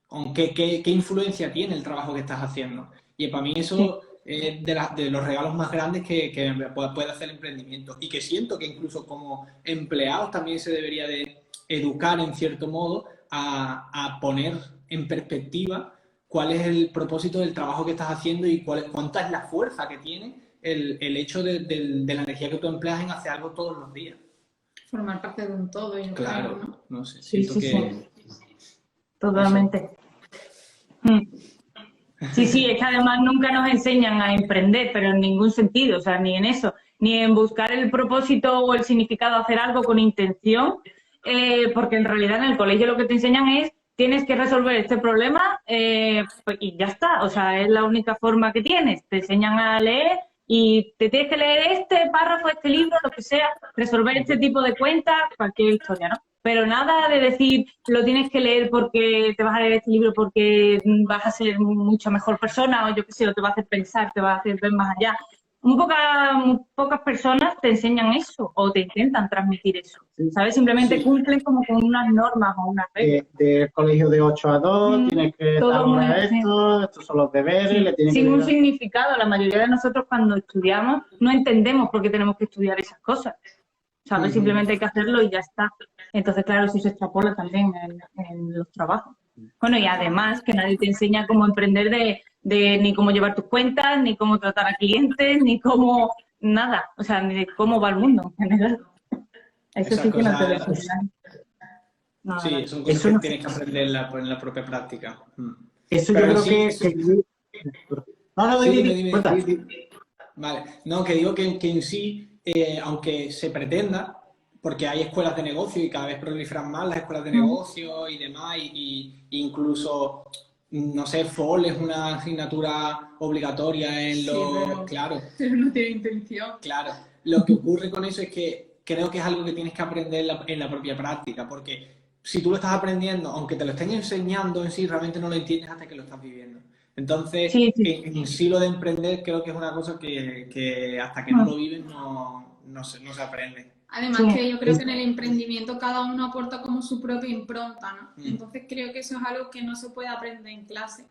con qué influencia tiene el trabajo que estás haciendo. Y para mí eso es de los regalos más grandes que puede hacer el emprendimiento. Y que siento que incluso como empleados también se debería de educar en cierto modo a poner en perspectiva cuál es el propósito del trabajo que estás haciendo y cuánta es la fuerza que tiene el hecho de la energía que tú empleas en hacer algo todos los días. Formar parte de un todo, yo Claro, creo, ¿no? no sé, Sí, siento sí, que... sí. Totalmente. Sí, sí, es que además nunca nos enseñan a emprender, pero en ningún sentido, o sea, ni en eso, ni en buscar el propósito o el significado de hacer algo con intención, porque en realidad en el colegio lo que te enseñan es tienes que resolver este problema pues, y ya está, o sea, es la única forma que tienes, te enseñan a leer y te tienes que leer este párrafo, este libro, lo que sea, resolver este tipo de cuentas, cualquier historia, ¿no? Pero nada de decir, lo tienes que leer porque te vas a leer este libro porque vas a ser mucha mejor persona o yo qué sé, o te va a hacer pensar, te va a hacer ver más allá. Muy pocas personas te enseñan eso o te intentan transmitir eso, ¿sabes? Simplemente cumplen como con unas normas o unas reglas. Del colegio de 8 a 2, tienes que Todo dar muy... estos son los deberes, Sí, le tienes sin un que... significado. La mayoría de nosotros cuando estudiamos no entendemos por qué tenemos que estudiar esas cosas. ¿Sabes? Simplemente hay que hacerlo y ya está. Entonces, claro, eso se extrapola también en los trabajos. Bueno, y además que nadie te enseña cómo emprender de ni cómo llevar tus cuentas, ni cómo tratar a clientes, ni cómo nada. O sea, ni de cómo va el mundo en general. Eso sí que no te lo enseñan. No, Sí, son eso cosas que no. tienes que aprender en la propia práctica. Eso Pero yo creo sí, que... No, no, sí, dime. Cuenta. Vale, no, que digo que en sí, aunque se pretenda, porque hay escuelas de negocio y cada vez proliferan más las escuelas de negocio y demás, y incluso, no sé, FOL es una asignatura obligatoria en los... Claro, Pero no tiene intención. claro. Lo que ocurre con eso es que creo que es algo que tienes que aprender en la propia práctica, porque si tú lo estás aprendiendo, aunque te lo estén enseñando en sí, realmente no lo entiendes hasta que lo estás viviendo. Entonces, Sí, sí. en sí lo de emprender creo que es una cosa que hasta que no lo vives no se aprende. Además Sí. que yo creo que en el emprendimiento cada uno aporta como su propia impronta, ¿no? Entonces creo que eso es algo que no se puede aprender en clase.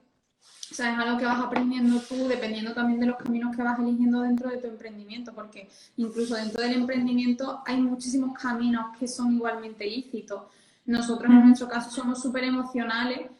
O sea, es algo que vas aprendiendo tú dependiendo también de los caminos que vas eligiendo dentro de tu emprendimiento, porque incluso dentro del emprendimiento hay muchísimos caminos que son igualmente lícitos. Nosotros en nuestro caso somos súper emocionales.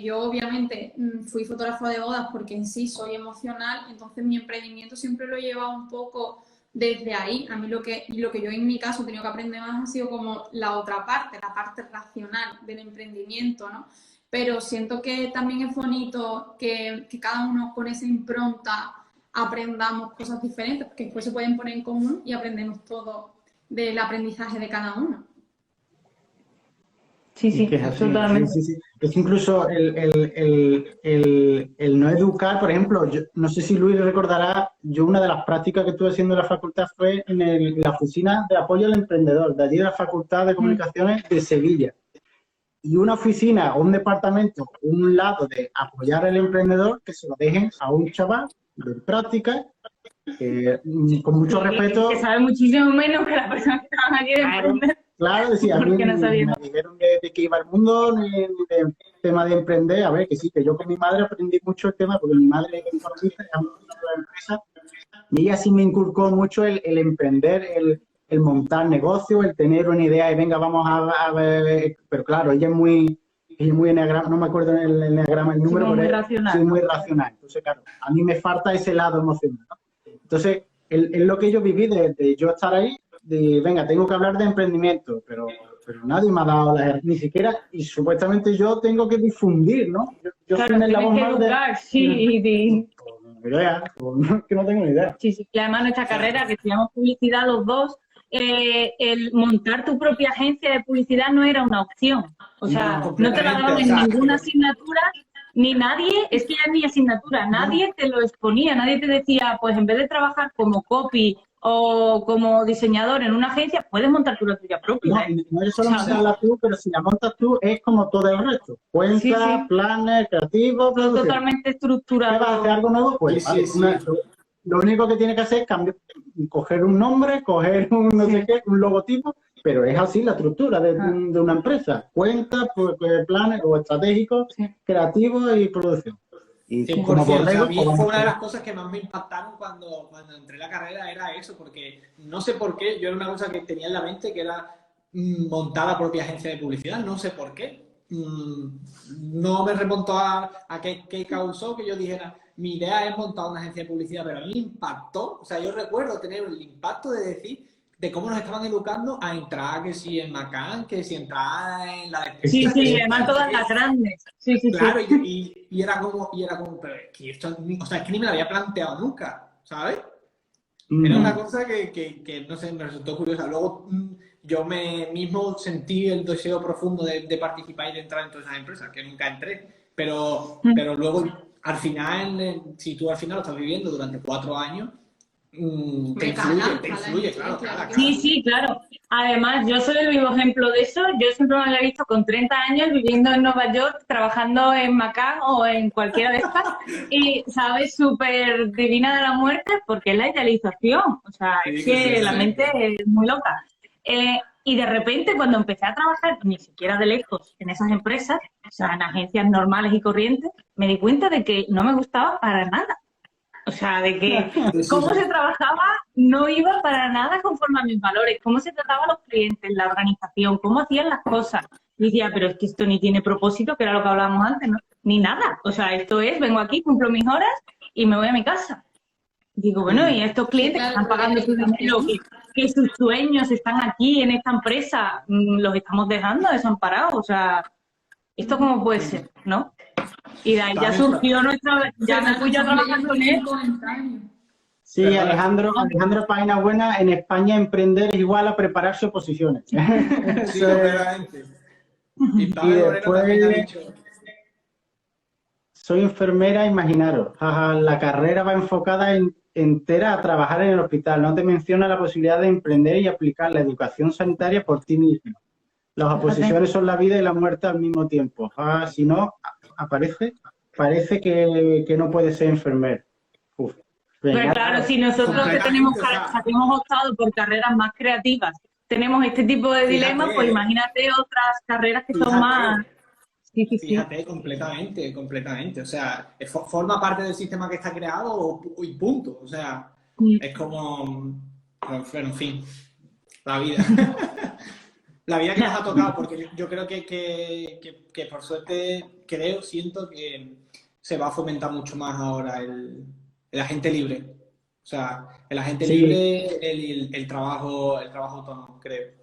Yo obviamente fui fotógrafa de bodas porque en sí soy emocional, entonces mi emprendimiento siempre lo he llevado un poco desde ahí. A mí lo que yo en mi caso he tenido que aprender más ha sido como la otra parte, la parte racional del emprendimiento, ¿no? Pero siento que también es bonito que cada uno con esa impronta aprendamos cosas diferentes, porque después se pueden poner en común y aprendemos todo del aprendizaje de cada uno. Sí, Y sí, que es así, totalmente. sí, sí, sí. Es que incluso el no educar, por ejemplo, yo, no sé si Luis recordará, yo una de las prácticas que estuve haciendo en la facultad fue en la oficina de apoyo al emprendedor, de allí de la Facultad de Comunicaciones de Sevilla. Y una oficina o un departamento, un lado de apoyar al emprendedor, que se lo dejen a un chaval de práctica, con mucho respeto. Que sabe muchísimo menos que la persona que trabaja aquí de emprender. Claro, decía, a mí Porque no sabía. me dijeron de que iba al mundo, ni de tema de emprender. A ver, que sí, que yo con mi madre aprendí mucho el tema, porque mi madre es economista, es una empresa, y ella sí me inculcó mucho el emprender, el montar negocios, el tener una idea y venga, vamos a ver. Pero claro, ella es muy enneagrama, no me acuerdo el enneagrama, el número, muy pero racional. sí, muy racional. Entonces, claro, a mí me falta ese lado emocional, ¿no? Entonces, es lo que yo viví de yo estar ahí, de, venga, tengo que hablar de emprendimiento, pero nadie me ha dado ni siquiera, y supuestamente yo tengo que difundir, ¿no? Yo Claro, soy el tienes que labor educar, sí. que no tengo ni idea. Sí, sí. Y además nuestra carrera, que estudiamos publicidad los dos, el montar tu propia agencia de publicidad no era una opción. O sea, no te la daban en ninguna asignatura, ni nadie, es que ya ni asignatura, nadie te lo exponía, nadie te decía, pues en vez de trabajar como copy o como diseñador en una agencia, puedes montar tu tuya propia. No es solo montarla tú, pero si la montas tú es como todo el resto. Cuenta, planes, creativos, todo totalmente estructurado. ¿Qué vas a hacer algo nuevo? Pues lo único que tiene que hacer es coger un nombre, coger un no sé qué, un logotipo, pero es así la estructura de una empresa. Cuenta, planes o estratégicos, creativos y producción. Y como Borrego, a mí fue una de las cosas que más me impactaron cuando entré en la carrera, era eso, porque no sé por qué, yo era una cosa que tenía en la mente, que era montar la propia agencia de publicidad, no sé por qué. No me remontó a qué causó que yo dijera, mi idea es montar una agencia de publicidad, pero a mí me impactó, o sea, yo recuerdo tener el impacto de decir de cómo nos estaban educando a entrar, que si en Macan, que si entrar en la defensa. Sí, además todas las grandes. Sí, claro, y era como, pero es que esto, o sea, es que ni me lo había planteado nunca, ¿sabes? Era una cosa que no sé, me resultó curiosa. Luego yo mismo sentí el deseo profundo de participar y de entrar en todas esas empresas, que nunca entré, pero luego, al final, si tú al final lo estás viviendo durante 4 años, te influye, claro. Sí, claro. Además, yo soy el vivo ejemplo de eso. Yo siempre me había visto con 30 años viviendo en Nueva York, trabajando en Macan o en cualquiera de estas, y, ¿sabes? Súper divina de la muerte, porque es la idealización. O sea, es que la mente es muy loca. Y de repente, cuando empecé a trabajar, ni siquiera de lejos, en esas empresas, o sea, en agencias normales y corrientes, me di cuenta de que no me gustaba para nada. O sea, de que cómo se trabajaba no iba para nada conforme a mis valores, cómo se trataba a los clientes, la organización, cómo hacían las cosas. Y decía, pero es que esto ni tiene propósito, que era lo que hablábamos antes, ¿no? Ni nada. O sea, esto es, vengo aquí, cumplo mis horas y me voy a mi casa. Digo, bueno, y estos clientes que están pagando su dinero, que sus sueños están aquí en esta empresa, los estamos dejando desamparados. O sea, ¿esto cómo puede ser, no? Y de ahí ya surgió ya me fui yo a trabajar con él. Sí, Alejandro Página Buena, en España emprender es igual a prepararse oposiciones. Sí, completamente. Y después, soy enfermera, imaginaros. La carrera va enfocada entera a trabajar en el hospital. No te menciona la posibilidad de emprender y aplicar la educación sanitaria por ti mismo. Las oposiciones son la vida y la muerte al mismo tiempo. Si no, parece que no puede ser enfermero. Pero claro, si nosotros que hemos optado por carreras más creativas, tenemos este tipo de dilemas, pues imagínate otras carreras que son más... Fíjate, completamente. O sea, forma parte del sistema que está creado y punto. O sea, es como... En fin, la vida. La vida que nos ha tocado, porque yo creo que por suerte, siento que se va a fomentar mucho más ahora el agente libre. O sea, el agente libre, el trabajo autónomo, creo.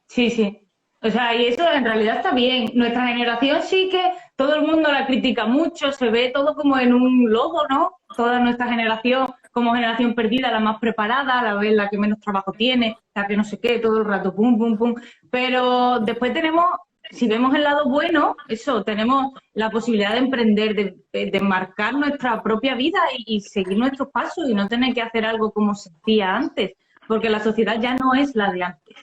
Sí. O sea, y eso en realidad está bien. Nuestra generación sí que todo el mundo la critica mucho, se ve todo como en un lodo, ¿no? Toda nuestra generación como generación perdida, la más preparada, la que menos trabajo tiene, la que no sé qué, todo el rato, pum, pum, pum. Pero después tenemos, si vemos el lado bueno, eso, tenemos la posibilidad de emprender, de marcar nuestra propia vida y seguir nuestros pasos y no tener que hacer algo como se hacía antes, porque la sociedad ya no es la de antes.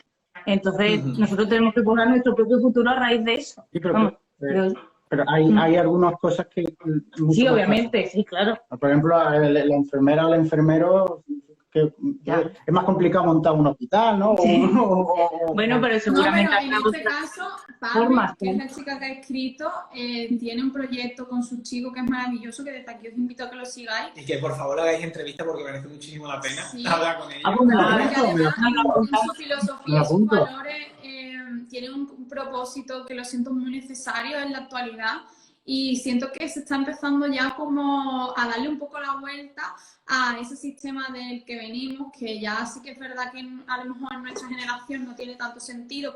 Entonces, nosotros tenemos que poner nuestro propio futuro a raíz de eso. Sí, pero, Vamos, pero hay algunas cosas que... sí, obviamente, sí, claro. Por ejemplo, la enfermera o el enfermero, que es más complicado montar un hospital, ¿no? Sí. Bueno, pero seguramente... No, pero en este caso, Pame, que es la chica que ha escrito, tiene un proyecto con su chico que es maravilloso, que desde aquí os invito a que lo sigáis. Y que por favor hagáis entrevista porque merece muchísimo la pena Sí. hablar con ella. Pues me lo Porque apunto, además, en su filosofía y sus apunto. valores, tiene un propósito que lo siento muy necesario en la actualidad y siento que se está empezando ya como a darle un poco la vuelta a ese sistema del que venimos, que ya sí que es verdad que a lo mejor en nuestra generación no tiene tanto sentido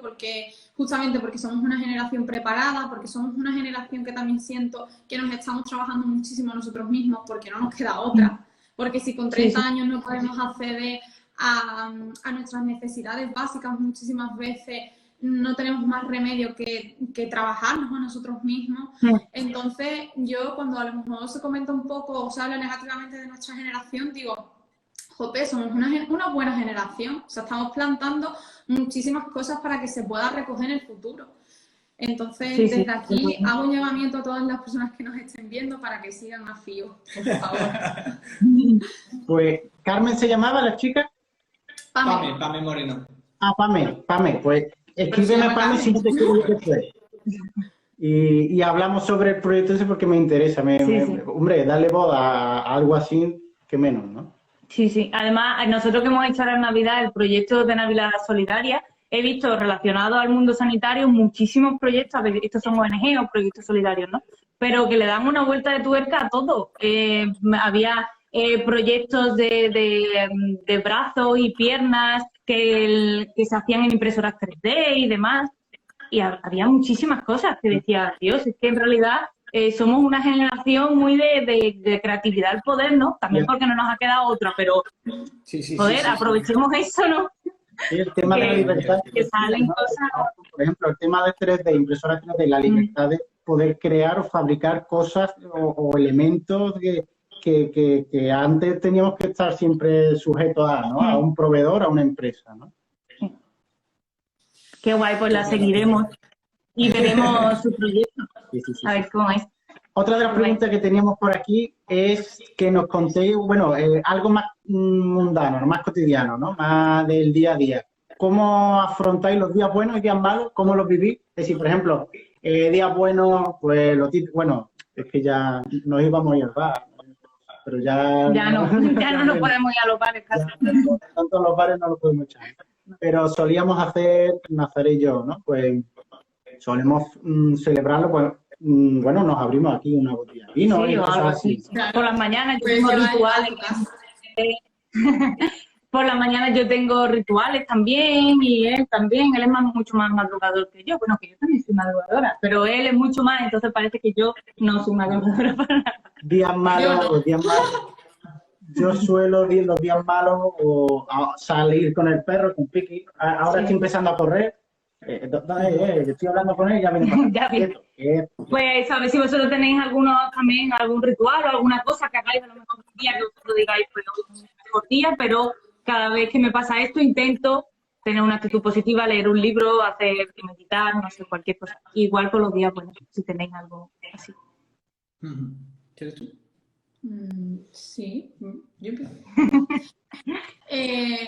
justamente porque somos una generación preparada, porque somos una generación que también siento que nos estamos trabajando muchísimo nosotros mismos porque no nos queda otra. Porque si con 30 años no podemos acceder a nuestras necesidades básicas muchísimas veces, no tenemos más remedio que trabajarnos a nosotros mismos. Entonces, yo cuando a lo mejor se comenta un poco o se habla negativamente de nuestra generación, digo, jope, somos una buena generación. O sea, estamos plantando muchísimas cosas para que se pueda recoger en el futuro. Entonces, desde aquí hago un llamamiento a todas las personas que nos estén viendo para que sigan a Fío, por favor. Pues, ¿Carmen se llamaba la chica? Pame Moreno. Ah, Pame, pues escríbeme Pame si no te escribo después. Y hablamos sobre el proyecto ese porque me interesa. Hombre, darle voz a algo así, que menos, ¿no? Sí, sí. Además, nosotros que hemos hecho ahora en Navidad el proyecto de Navidad Solidaria, he visto relacionado al mundo sanitario muchísimos proyectos, a ver, estos son ONG o proyectos solidarios, ¿no? Pero que le dan una vuelta de tuerca a todo. Había proyectos de brazos y piernas que se hacían en impresoras 3D y demás. Y había muchísimas cosas que decía, Dios, es que en realidad somos una generación muy de creatividad al poder, ¿no? También porque no nos ha quedado otra, pero joder, aprovechemos eso, ¿no? Sí, el tema de la libertad. Que salen cosas... Por ejemplo, el tema de 3D, impresoras 3D, la libertad de poder crear o fabricar cosas o elementos que antes teníamos que estar siempre sujetos a un proveedor, a una empresa, ¿no? Qué guay, pues la seguiremos y veremos su proyecto. Sí. A ver cómo es. Otra de las preguntas que teníamos por aquí es que nos contéis, bueno, algo más mundano, más cotidiano, ¿no? Más del día a día. ¿Cómo afrontáis los días buenos y días malos? ¿Cómo los vivís? Es decir, por ejemplo, días buenos, pues lo típico, bueno, es que ya nos íbamos a ir al bar, pero ya no nos podemos ir a los bares casi. Tanto los bares no los podemos echar. Pero solíamos hacer, Nazaré y yo, ¿no? Pues solemos celebrarlo, pues bueno, nos abrimos aquí una botella de vino y cosas así. Por las mañanas yo tengo rituales. Por las mañanas yo tengo rituales también y él también. Él es mucho más madrugador que yo. Bueno, que yo también soy madrugadora, pero él es mucho más, entonces parece que yo no soy madrugadora para nada. Días malos. Yo suelo los días malos o salir con el perro, con Piki. Ahora estoy empezando a correr. Estoy hablando con él y ya viene. Ya viene. Pues a ver si vosotros tenéis algún ritual o alguna cosa que hagáis a lo mejor un día que vosotros digáis, pues no es el mejor día, pero cada vez que me pasa esto intento tener una actitud positiva, leer un libro, meditar, no sé, cualquier cosa. Igual con los días, bueno, si tenéis algo así. ¿Quieres tú? Sí, yo empiezo.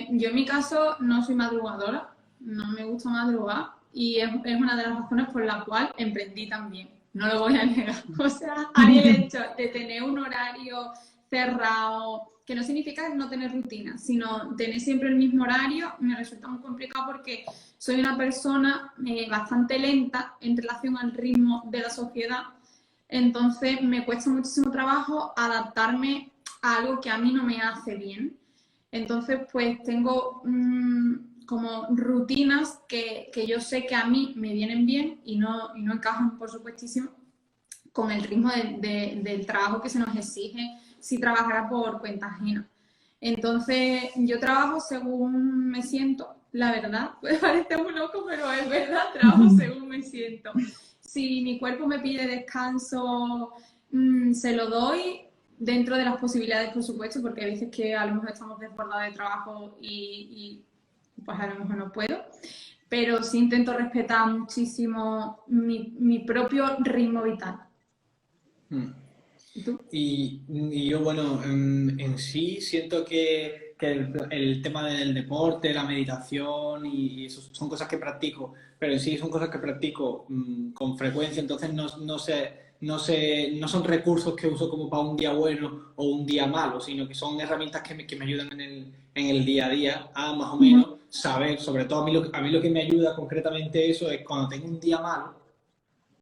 Yo en mi caso no soy madrugadora, no me gusta madrugar y es una de las razones por la cual emprendí también, no lo voy a negar. O sea, hay el hecho de tener un horario cerrado, que no significa no tener rutina, sino tener siempre el mismo horario, me resulta muy complicado porque soy una persona bastante lenta en relación al ritmo de la sociedad. Entonces me cuesta muchísimo trabajo adaptarme a algo que a mí no me hace bien. Entonces pues tengo como rutinas que yo sé que a mí me vienen bien y no encajan, por supuestísimo, con el ritmo del trabajo que se nos exige si trabajara por cuenta ajena. Entonces, yo trabajo según me siento, la verdad, puede parecer muy loco, pero es verdad, trabajo según me siento. Si mi cuerpo me pide descanso, se lo doy dentro de las posibilidades, por supuesto, porque hay veces que a lo mejor estamos desbordados de trabajo y pues a lo mejor no puedo. Pero sí intento respetar muchísimo mi propio ritmo vital. ¿Y tú? Y yo, bueno, en sí siento que el tema del deporte, la meditación y eso son cosas que practico, pero en sí son cosas que practico con frecuencia, entonces no son recursos que uso como para un día bueno o un día malo, sino que son herramientas que me ayudan en el día a día a más o menos saber, sobre todo a mí lo que me ayuda concretamente eso es cuando tengo un día malo,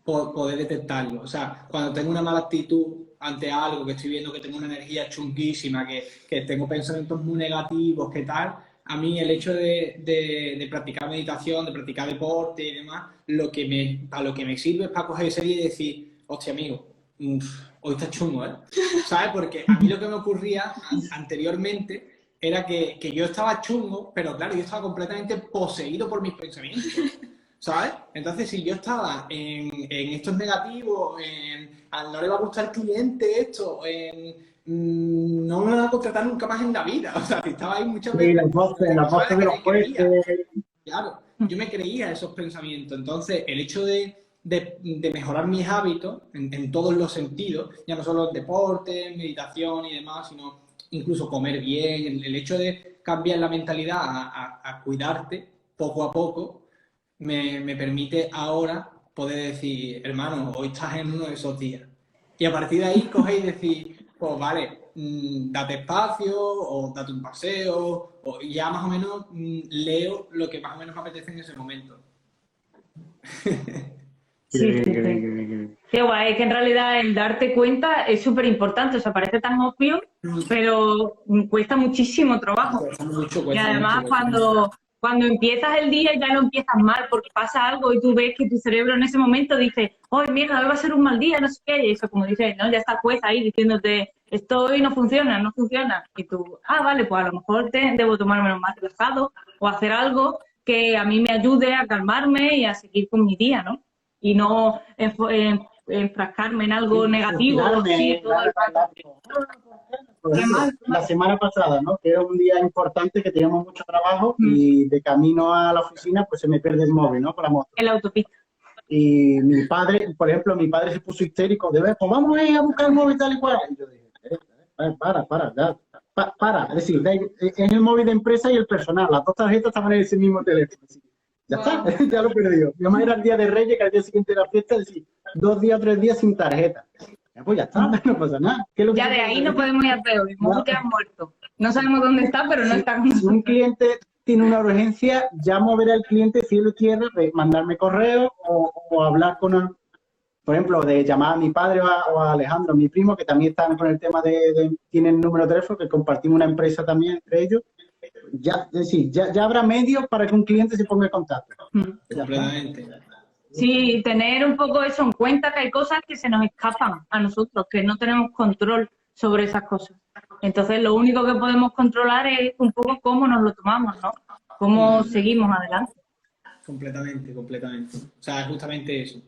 poder detectarlo. O sea, cuando tengo una mala actitud ante algo, que estoy viendo que tengo una energía chunguísima, que tengo pensamientos muy negativos, que tal, a mí el hecho de practicar meditación, de practicar deporte y demás, a lo que me sirve es para coger ese día y decir, hostia, amigo, hoy está chungo, ¿eh? ¿Sabes? Porque a mí lo que me ocurría anteriormente era que yo estaba chungo, pero claro, yo estaba completamente poseído por mis pensamientos. ¿Sabes? Entonces, si yo estaba en estos negativos, no le va a gustar al cliente esto, no me va a contratar nunca más en la vida. O sea, si estaba ahí muchas veces. Las voces de los jueces. Claro, yo me creía esos pensamientos. Entonces, el hecho de mejorar mis hábitos en todos los sentidos, ya no solo en deporte, meditación y demás, sino incluso comer bien, el hecho de cambiar la mentalidad a cuidarte poco a poco, me permite ahora poder decir, hermano, hoy estás en uno de esos días. Y a partir de ahí cogéis y decir, pues vale, date espacio o date un paseo, o ya más o menos leo lo que más o menos me apetece en ese momento. Sí. Qué guay, es que en realidad el darte cuenta es súper importante, o sea, parece tan obvio, pero cuesta muchísimo trabajo. Cuesta mucho, Y además cuando empiezas el día ya no empiezas mal porque pasa algo y tú ves que tu cerebro en ese momento dice, ¡ay, mierda, hoy va a ser un mal día, no sé qué! Y eso, como dices, ¿no? Ya está el juez ahí diciéndote, esto hoy no funciona. Y tú, vale, pues a lo mejor debo tomármelo más relajado o hacer algo que a mí me ayude a calmarme y a seguir con mi día, ¿no? Y no enfrascarme en algo negativo. Sí, todo el rato. Por ejemplo, la semana pasada, ¿no? Que era un día importante, que teníamos mucho trabajo y de camino a la oficina pues se me pierde el móvil, ¿no? Con la moto. En la autopista. Y mi padre, por ejemplo, se puso histérico de ver, pues vamos a ir a buscar el móvil tal y cual. Y yo dije, para. Es decir, es el móvil de empresa y el personal. Las dos tarjetas estaban en ese mismo teléfono. Así. Ya está, ya lo perdió. Mi mamá era el día de Reyes, que al día siguiente era fiesta, es decir, 2 días o 3 días sin tarjeta. Pues ya está, no pasa nada. Ya de ahí no podemos ir a peor, el móvil ha muerto. No sabemos dónde está, pero no está. Si un cliente tiene una urgencia, llamo a ver al cliente cielo y tierra, de mandarme correo o hablar con él. Por ejemplo, de llamar a mi padre o a Alejandro, mi primo, que también están con el tema tienen el número de teléfono, que compartimos una empresa también entre ellos. Ya, es decir, ya habrá medios para que un cliente se ponga en contacto. Completamente. Sí, tener un poco eso en cuenta, que hay cosas que se nos escapan a nosotros, que no tenemos control sobre esas cosas. Entonces, lo único que podemos controlar es un poco cómo nos lo tomamos, ¿no? Cómo seguimos adelante. Completamente. O sea, es justamente eso.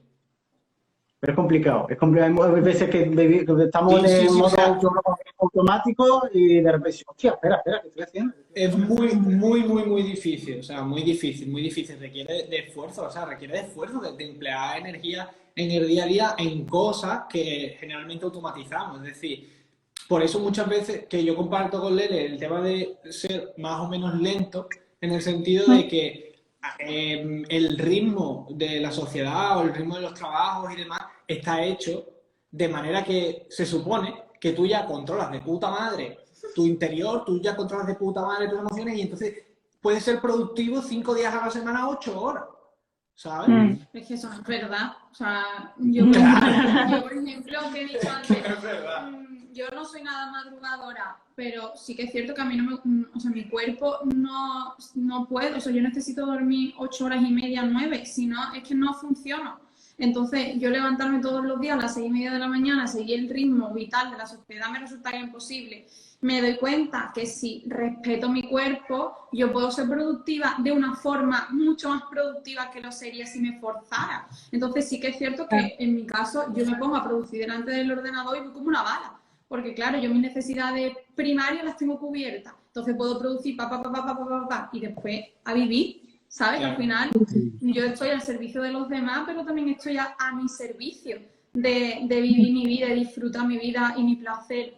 Pero es complicado. Hay veces que estamos en modo automático y de repente, hostia, espera, ¿qué estoy haciendo? Es muy difícil, o sea, muy difícil. Requiere de esfuerzo, de emplear energía en el día a día en cosas que generalmente automatizamos. Es decir, por eso muchas veces que yo comparto con Lele el tema de ser más o menos lento, en el sentido de que el ritmo de la sociedad o el ritmo de los trabajos y demás está hecho de manera que se supone que tú ya controlas de puta madre tu interior, tú ya controlas de puta madre tus emociones y entonces puedes ser productivo 5 días a la semana, 8 horas, ¿sabes? Es que eso no es verdad. O sea, yo por ejemplo, que he dicho antes, yo no soy nada madrugadora, pero sí que es cierto que a mí mi cuerpo no puede, o sea, yo necesito dormir 8 horas y media, 9, si no, es que no funciono. Entonces, yo levantarme todos los días a las 6:30 de la mañana, seguir el ritmo vital de la sociedad me resultaría imposible. Me doy cuenta que si respeto mi cuerpo, yo puedo ser productiva de una forma mucho más productiva que lo sería si me forzara. Entonces, sí que es cierto que en mi caso yo me pongo a producir delante del ordenador y voy como una bala. Porque claro, yo mis necesidades primarias las tengo cubiertas. Entonces puedo producir y después a vivir, ¿sabes? Claro. Al final yo estoy al servicio de los demás, pero también estoy a mi servicio de vivir mi vida, de disfrutar mi vida y mi placer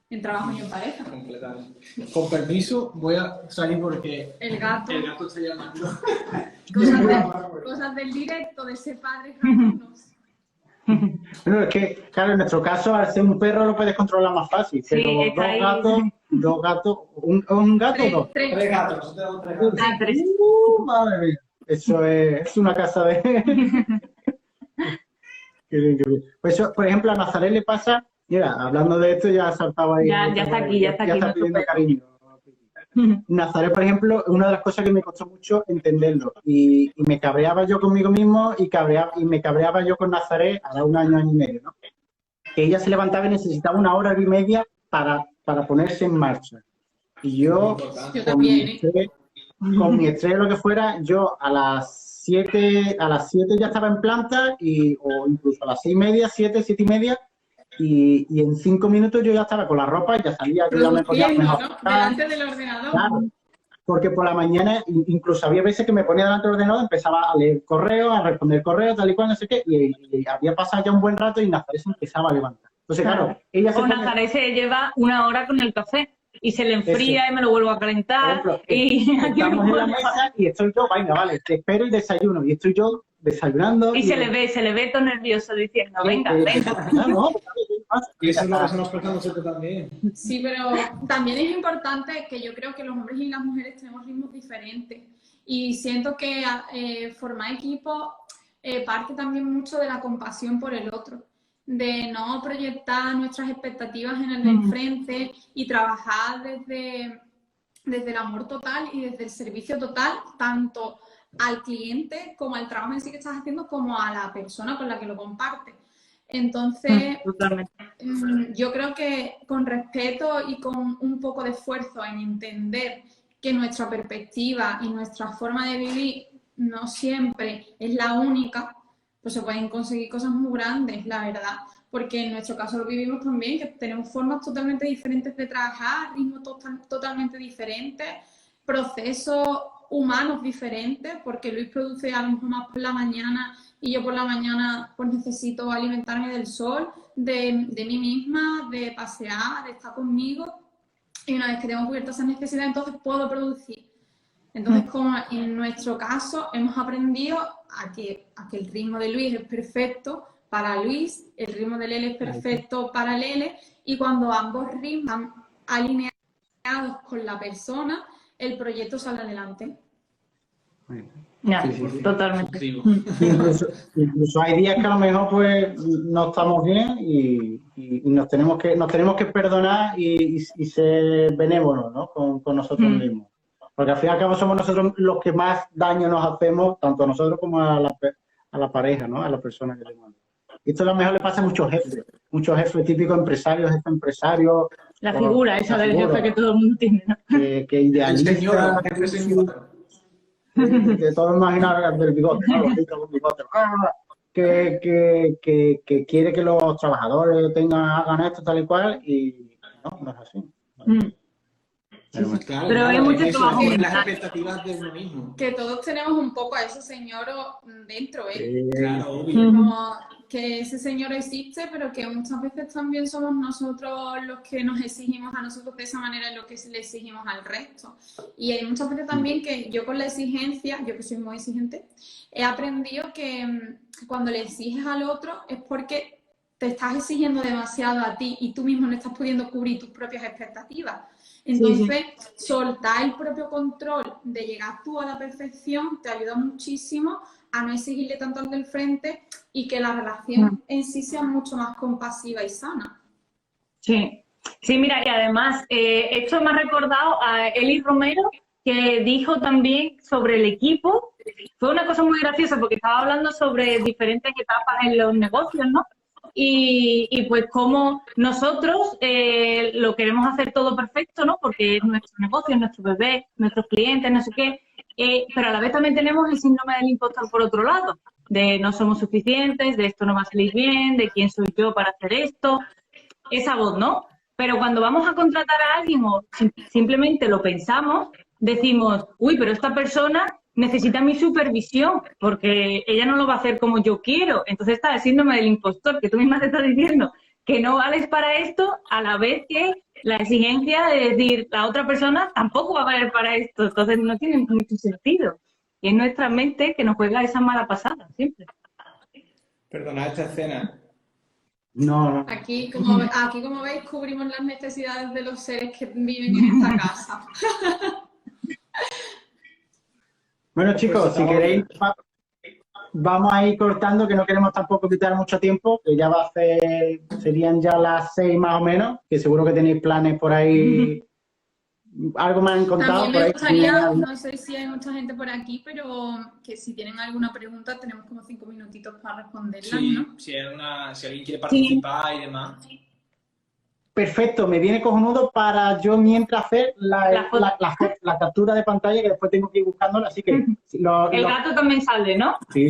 en trabajo y en pareja. Completamente. Con permiso, voy a salir porque El gato, está llamando. cosas del directo, de ser padres rapinos. Bueno, es que, claro, en nuestro caso, al ser un perro lo puedes controlar más fácil, Sí, pero está ahí. dos gatos, un gato o dos. Tres gatos, nosotros tenemos tres gatos. Ah, 3. Madre mía, eso es una casa de... Qué bien, qué bien. Pues eso, por ejemplo, a Nazaret le pasa, mira, hablando de esto ya saltaba ahí. Ya está aquí, ya está aquí nuestro pidiendo perro. cariño. Nazaret, por ejemplo, es una de las cosas que me costó mucho entenderlo. Y me cabreaba yo conmigo mismo y me cabreaba yo con Nazaret a un año y medio, ¿no? Que ella se levantaba y necesitaba 1 hora y media para ponerse en marcha. Y yo, Yo también, ¿eh? con mi estrés o lo que fuera, yo a las 7 ya estaba en planta o incluso a las 6:30, 7:30 y en 5 minutos yo ya estaba con la ropa y ya salía, yo ya me podía Produciendo, mejor. ¿no? Delante del ordenador. Claro, porque por la mañana, incluso había veces que me ponía delante del ordenador, empezaba a leer correos, a responder correos, tal y cual, no sé qué, y había pasado ya un buen rato y Nazaret se empezaba a levantar. Entonces, claro, ella se O pone, Nazaret se lleva 1 hora con el café y se le enfría Eso. y me lo vuelvo a por calentar. ejemplo, Y aquí me estamos en la pongo- mesa y estoy yo, venga, vale, te espero y desayuno, y estoy yo desayunando. Y se le ve todo nervioso diciendo, venga, eh, venga. no, Y eso es lo que se nos pasa a nosotros también. Sí, pero también es importante que yo creo que los hombres y las mujeres tenemos ritmos diferentes y siento que formar equipo parte también mucho de la compasión por el otro, de no proyectar nuestras expectativas en el de enfrente y trabajar desde el amor total y desde el servicio total, tanto al cliente como al trabajo en sí que estás haciendo, como a la persona con la que lo compartes. Entonces, Totalmente. yo creo que con respeto y con un poco de esfuerzo en entender que nuestra perspectiva y nuestra forma de vivir no siempre es la única, pues se pueden conseguir cosas muy grandes, la verdad. Porque en nuestro caso lo vivimos también, que tenemos formas totalmente diferentes de trabajar, ritmos totalmente diferentes, procesos humanos diferentes, porque Luis produce a lo mejor más por la mañana y yo por la mañana pues necesito alimentarme del sol, de mí misma, de pasear, de estar conmigo, y una vez que tengo cubierta esa necesidad, entonces puedo producir. Entonces, como en nuestro caso hemos aprendido a que el ritmo de Luis es perfecto para Luis, el ritmo de Lele es perfecto para Lele, y cuando ambos ritmos están alineados con la persona, el proyecto sale adelante. Ya, Sí. totalmente. Incluso hay días que a lo mejor pues no estamos bien y nos tenemos que perdonar y ser benévolos, ¿no? con nosotros mismos. Porque al fin y al cabo somos nosotros los que más daño nos hacemos, tanto a nosotros como a la pareja, ¿no? A la persona que tenemos. Y esto a lo mejor le pasa a muchos jefes típicos empresarios, La figura esa del figura jefe que todo el mundo tiene, ¿no? que El idealiza, señor, el jefe señor. que todo imagina del bigote, ¿no? Los tíos con bigote. Que quiere que los trabajadores hagan esto tal y cual, y no es así. Pero bueno. Claro, Pero hay mucho eso, trabajo es las mental. expectativas de uno mismo. Que todos tenemos un poco a ese señor dentro, ¿eh? Claro, obvio. Como que ese señor existe, pero que muchas veces también somos nosotros los que nos exigimos a nosotros de esa manera en lo que le exigimos al resto. Y hay muchas veces también que yo con la exigencia, yo que soy muy exigente, he aprendido que cuando le exiges al otro es porque te estás exigiendo demasiado a ti y tú mismo no estás pudiendo cubrir tus propias expectativas. Entonces, soltar el propio control de llegar tú a la perfección te ayuda muchísimo a no exigirle tanto al del frente y que la relación en sí sea mucho más compasiva y sana. Sí, sí, mira, y además, esto me ha recordado a Eli Romero, que dijo también sobre el equipo. Fue una cosa muy graciosa porque estaba hablando sobre diferentes etapas en los negocios, ¿no? Y pues como nosotros lo queremos hacer todo perfecto, ¿no? Porque es nuestro negocio, es nuestro bebé, nuestros clientes, no sé qué. Pero a la vez también tenemos el síndrome del impostor por otro lado, de no somos suficientes, de esto no va a salir bien, de quién soy yo para hacer esto. Esa voz, ¿no? Pero cuando vamos a contratar a alguien o simplemente lo pensamos, decimos, uy, pero esta persona necesita mi supervisión porque ella no lo va a hacer como yo quiero. Entonces está el síndrome del impostor, que tú misma te estás diciendo que no vales para esto, a la vez que la exigencia de decir, la otra persona tampoco va a valer para esto. Entonces no tiene mucho sentido. Y es nuestra mente que nos juega esa mala pasada, siempre. Perdona esta escena. No, no. Aquí, como veis, cubrimos las necesidades de los seres que viven en esta casa. Bueno, chicos, Pues si estamos queréis, vamos a ir cortando, que no queremos tampoco quitar mucho tiempo, que ya serían ya las 6 más o menos, que seguro que tenéis planes por ahí, algo me han contado. También Por me ahí, gustaría, no sé si hay mucha gente por aquí, pero que si tienen alguna pregunta tenemos como 5 minutitos para responderla, Sí, ¿no? si alguien quiere participar y demás. Perfecto, me viene cojonudo para yo mientras hacer la captura de pantalla, que después tengo que ir buscándola, así que... El gato también sale, ¿no? Sí.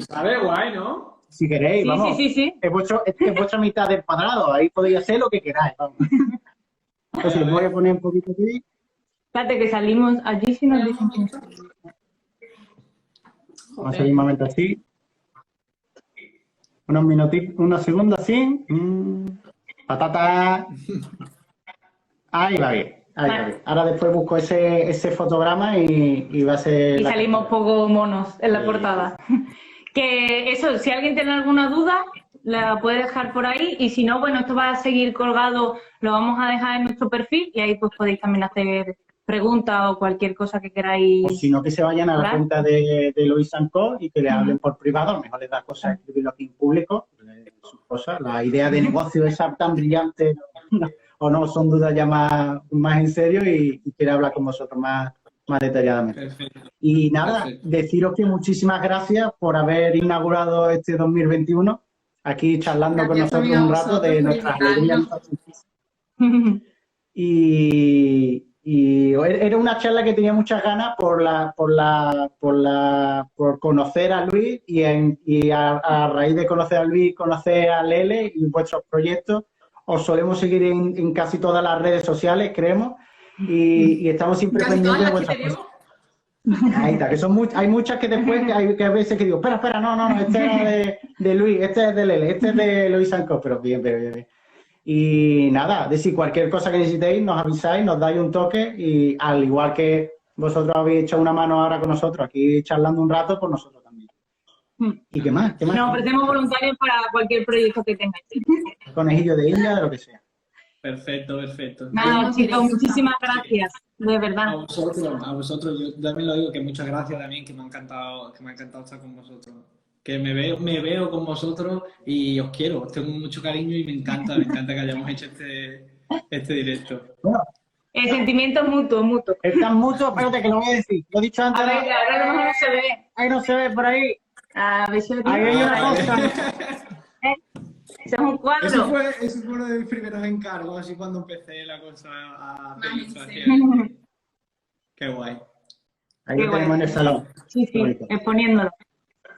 ¿Sabes? Guay, ¿no? Si queréis, Sí, vamos. sí. Es vuestra mitad del cuadrado, ahí podéis hacer lo que queráis, vamos. Entonces voy a poner un poquito aquí. Espérate que salimos allí si nos dicen que Vamos a salir un momento así. Unos minutitos, unos segundos así. Patata. Ahí va bien. Ahí va bien. Ahora después busco ese fotograma y va a ser... y salimos poco monos en la Sí. portada. Que eso, si alguien tiene alguna duda, la puede dejar por ahí. Y si no, bueno, esto va a seguir colgado, lo vamos a dejar en nuestro perfil y ahí pues podéis también hacer preguntas o cualquier cosa que queráis. O si no, que se vayan a la ¿Verdad? cuenta de Lois Co y que le hablen por privado. A lo mejor les da cosa escribirlo aquí en público. Sus cosas. La idea de negocio esa tan brillante o no, son dudas ya más en serio y quiere hablar con vosotros más detalladamente. Perfecto. Y nada, Perfecto. deciros que muchísimas gracias por haber inaugurado este 2021 aquí charlando con Gracias nosotros también a un rato de vosotros por nuestras invitarnos. alegrías. Y era una charla que tenía muchas ganas por conocer a Luis y a raíz de conocer a Luis, conocer a Lele y vuestros proyectos. Os solemos seguir en casi todas las redes sociales, creemos, y estamos siempre Casi todas pendientes de las que vuestras cosas. tenemos. Ahí está, que hay muchas que después, que a veces que digo, espera, no, este era de Luis, este es de Lele, este es de Luis Sanco, pero bien. Y nada, de si cualquier cosa que necesitéis, nos avisáis, nos dais un toque y al igual que vosotros habéis hecho una mano ahora con nosotros, aquí charlando un rato, pues nosotros también. ¿Y qué más? Nos ofrecemos voluntarios para cualquier proyecto que tengáis. Conejillo de India, de lo que sea. Perfecto. Nada, chicos, muchísimas gracias, de A verdad. vosotros, yo también lo digo, que muchas gracias también, que me ha encantado estar con vosotros. Que me veo con vosotros y os quiero, os tengo mucho cariño y me encanta que hayamos hecho este directo. Bueno, El sentimiento es mutuo. están muchos, espérate que lo voy a decir. Lo he dicho antes. A ver, que ahora a lo mejor no se ve. Ahí no se ve por ahí. A ver si lo Ahí hay tengo. una cosa. Eso es un cuadro. Eso fue uno de mis primeros encargos, así cuando empecé la cosa a hacer Vale, ilustraciones. Qué guay. Ahí Qué lo tenemos bueno. en el salón. Sí, exponiéndolo.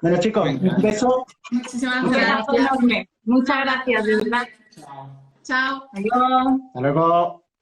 Bueno, chicos, un beso. Muchísimas Un abrazo gracias. enorme. Muchas gracias, de verdad. Chao. Chao. Adiós. Hasta luego.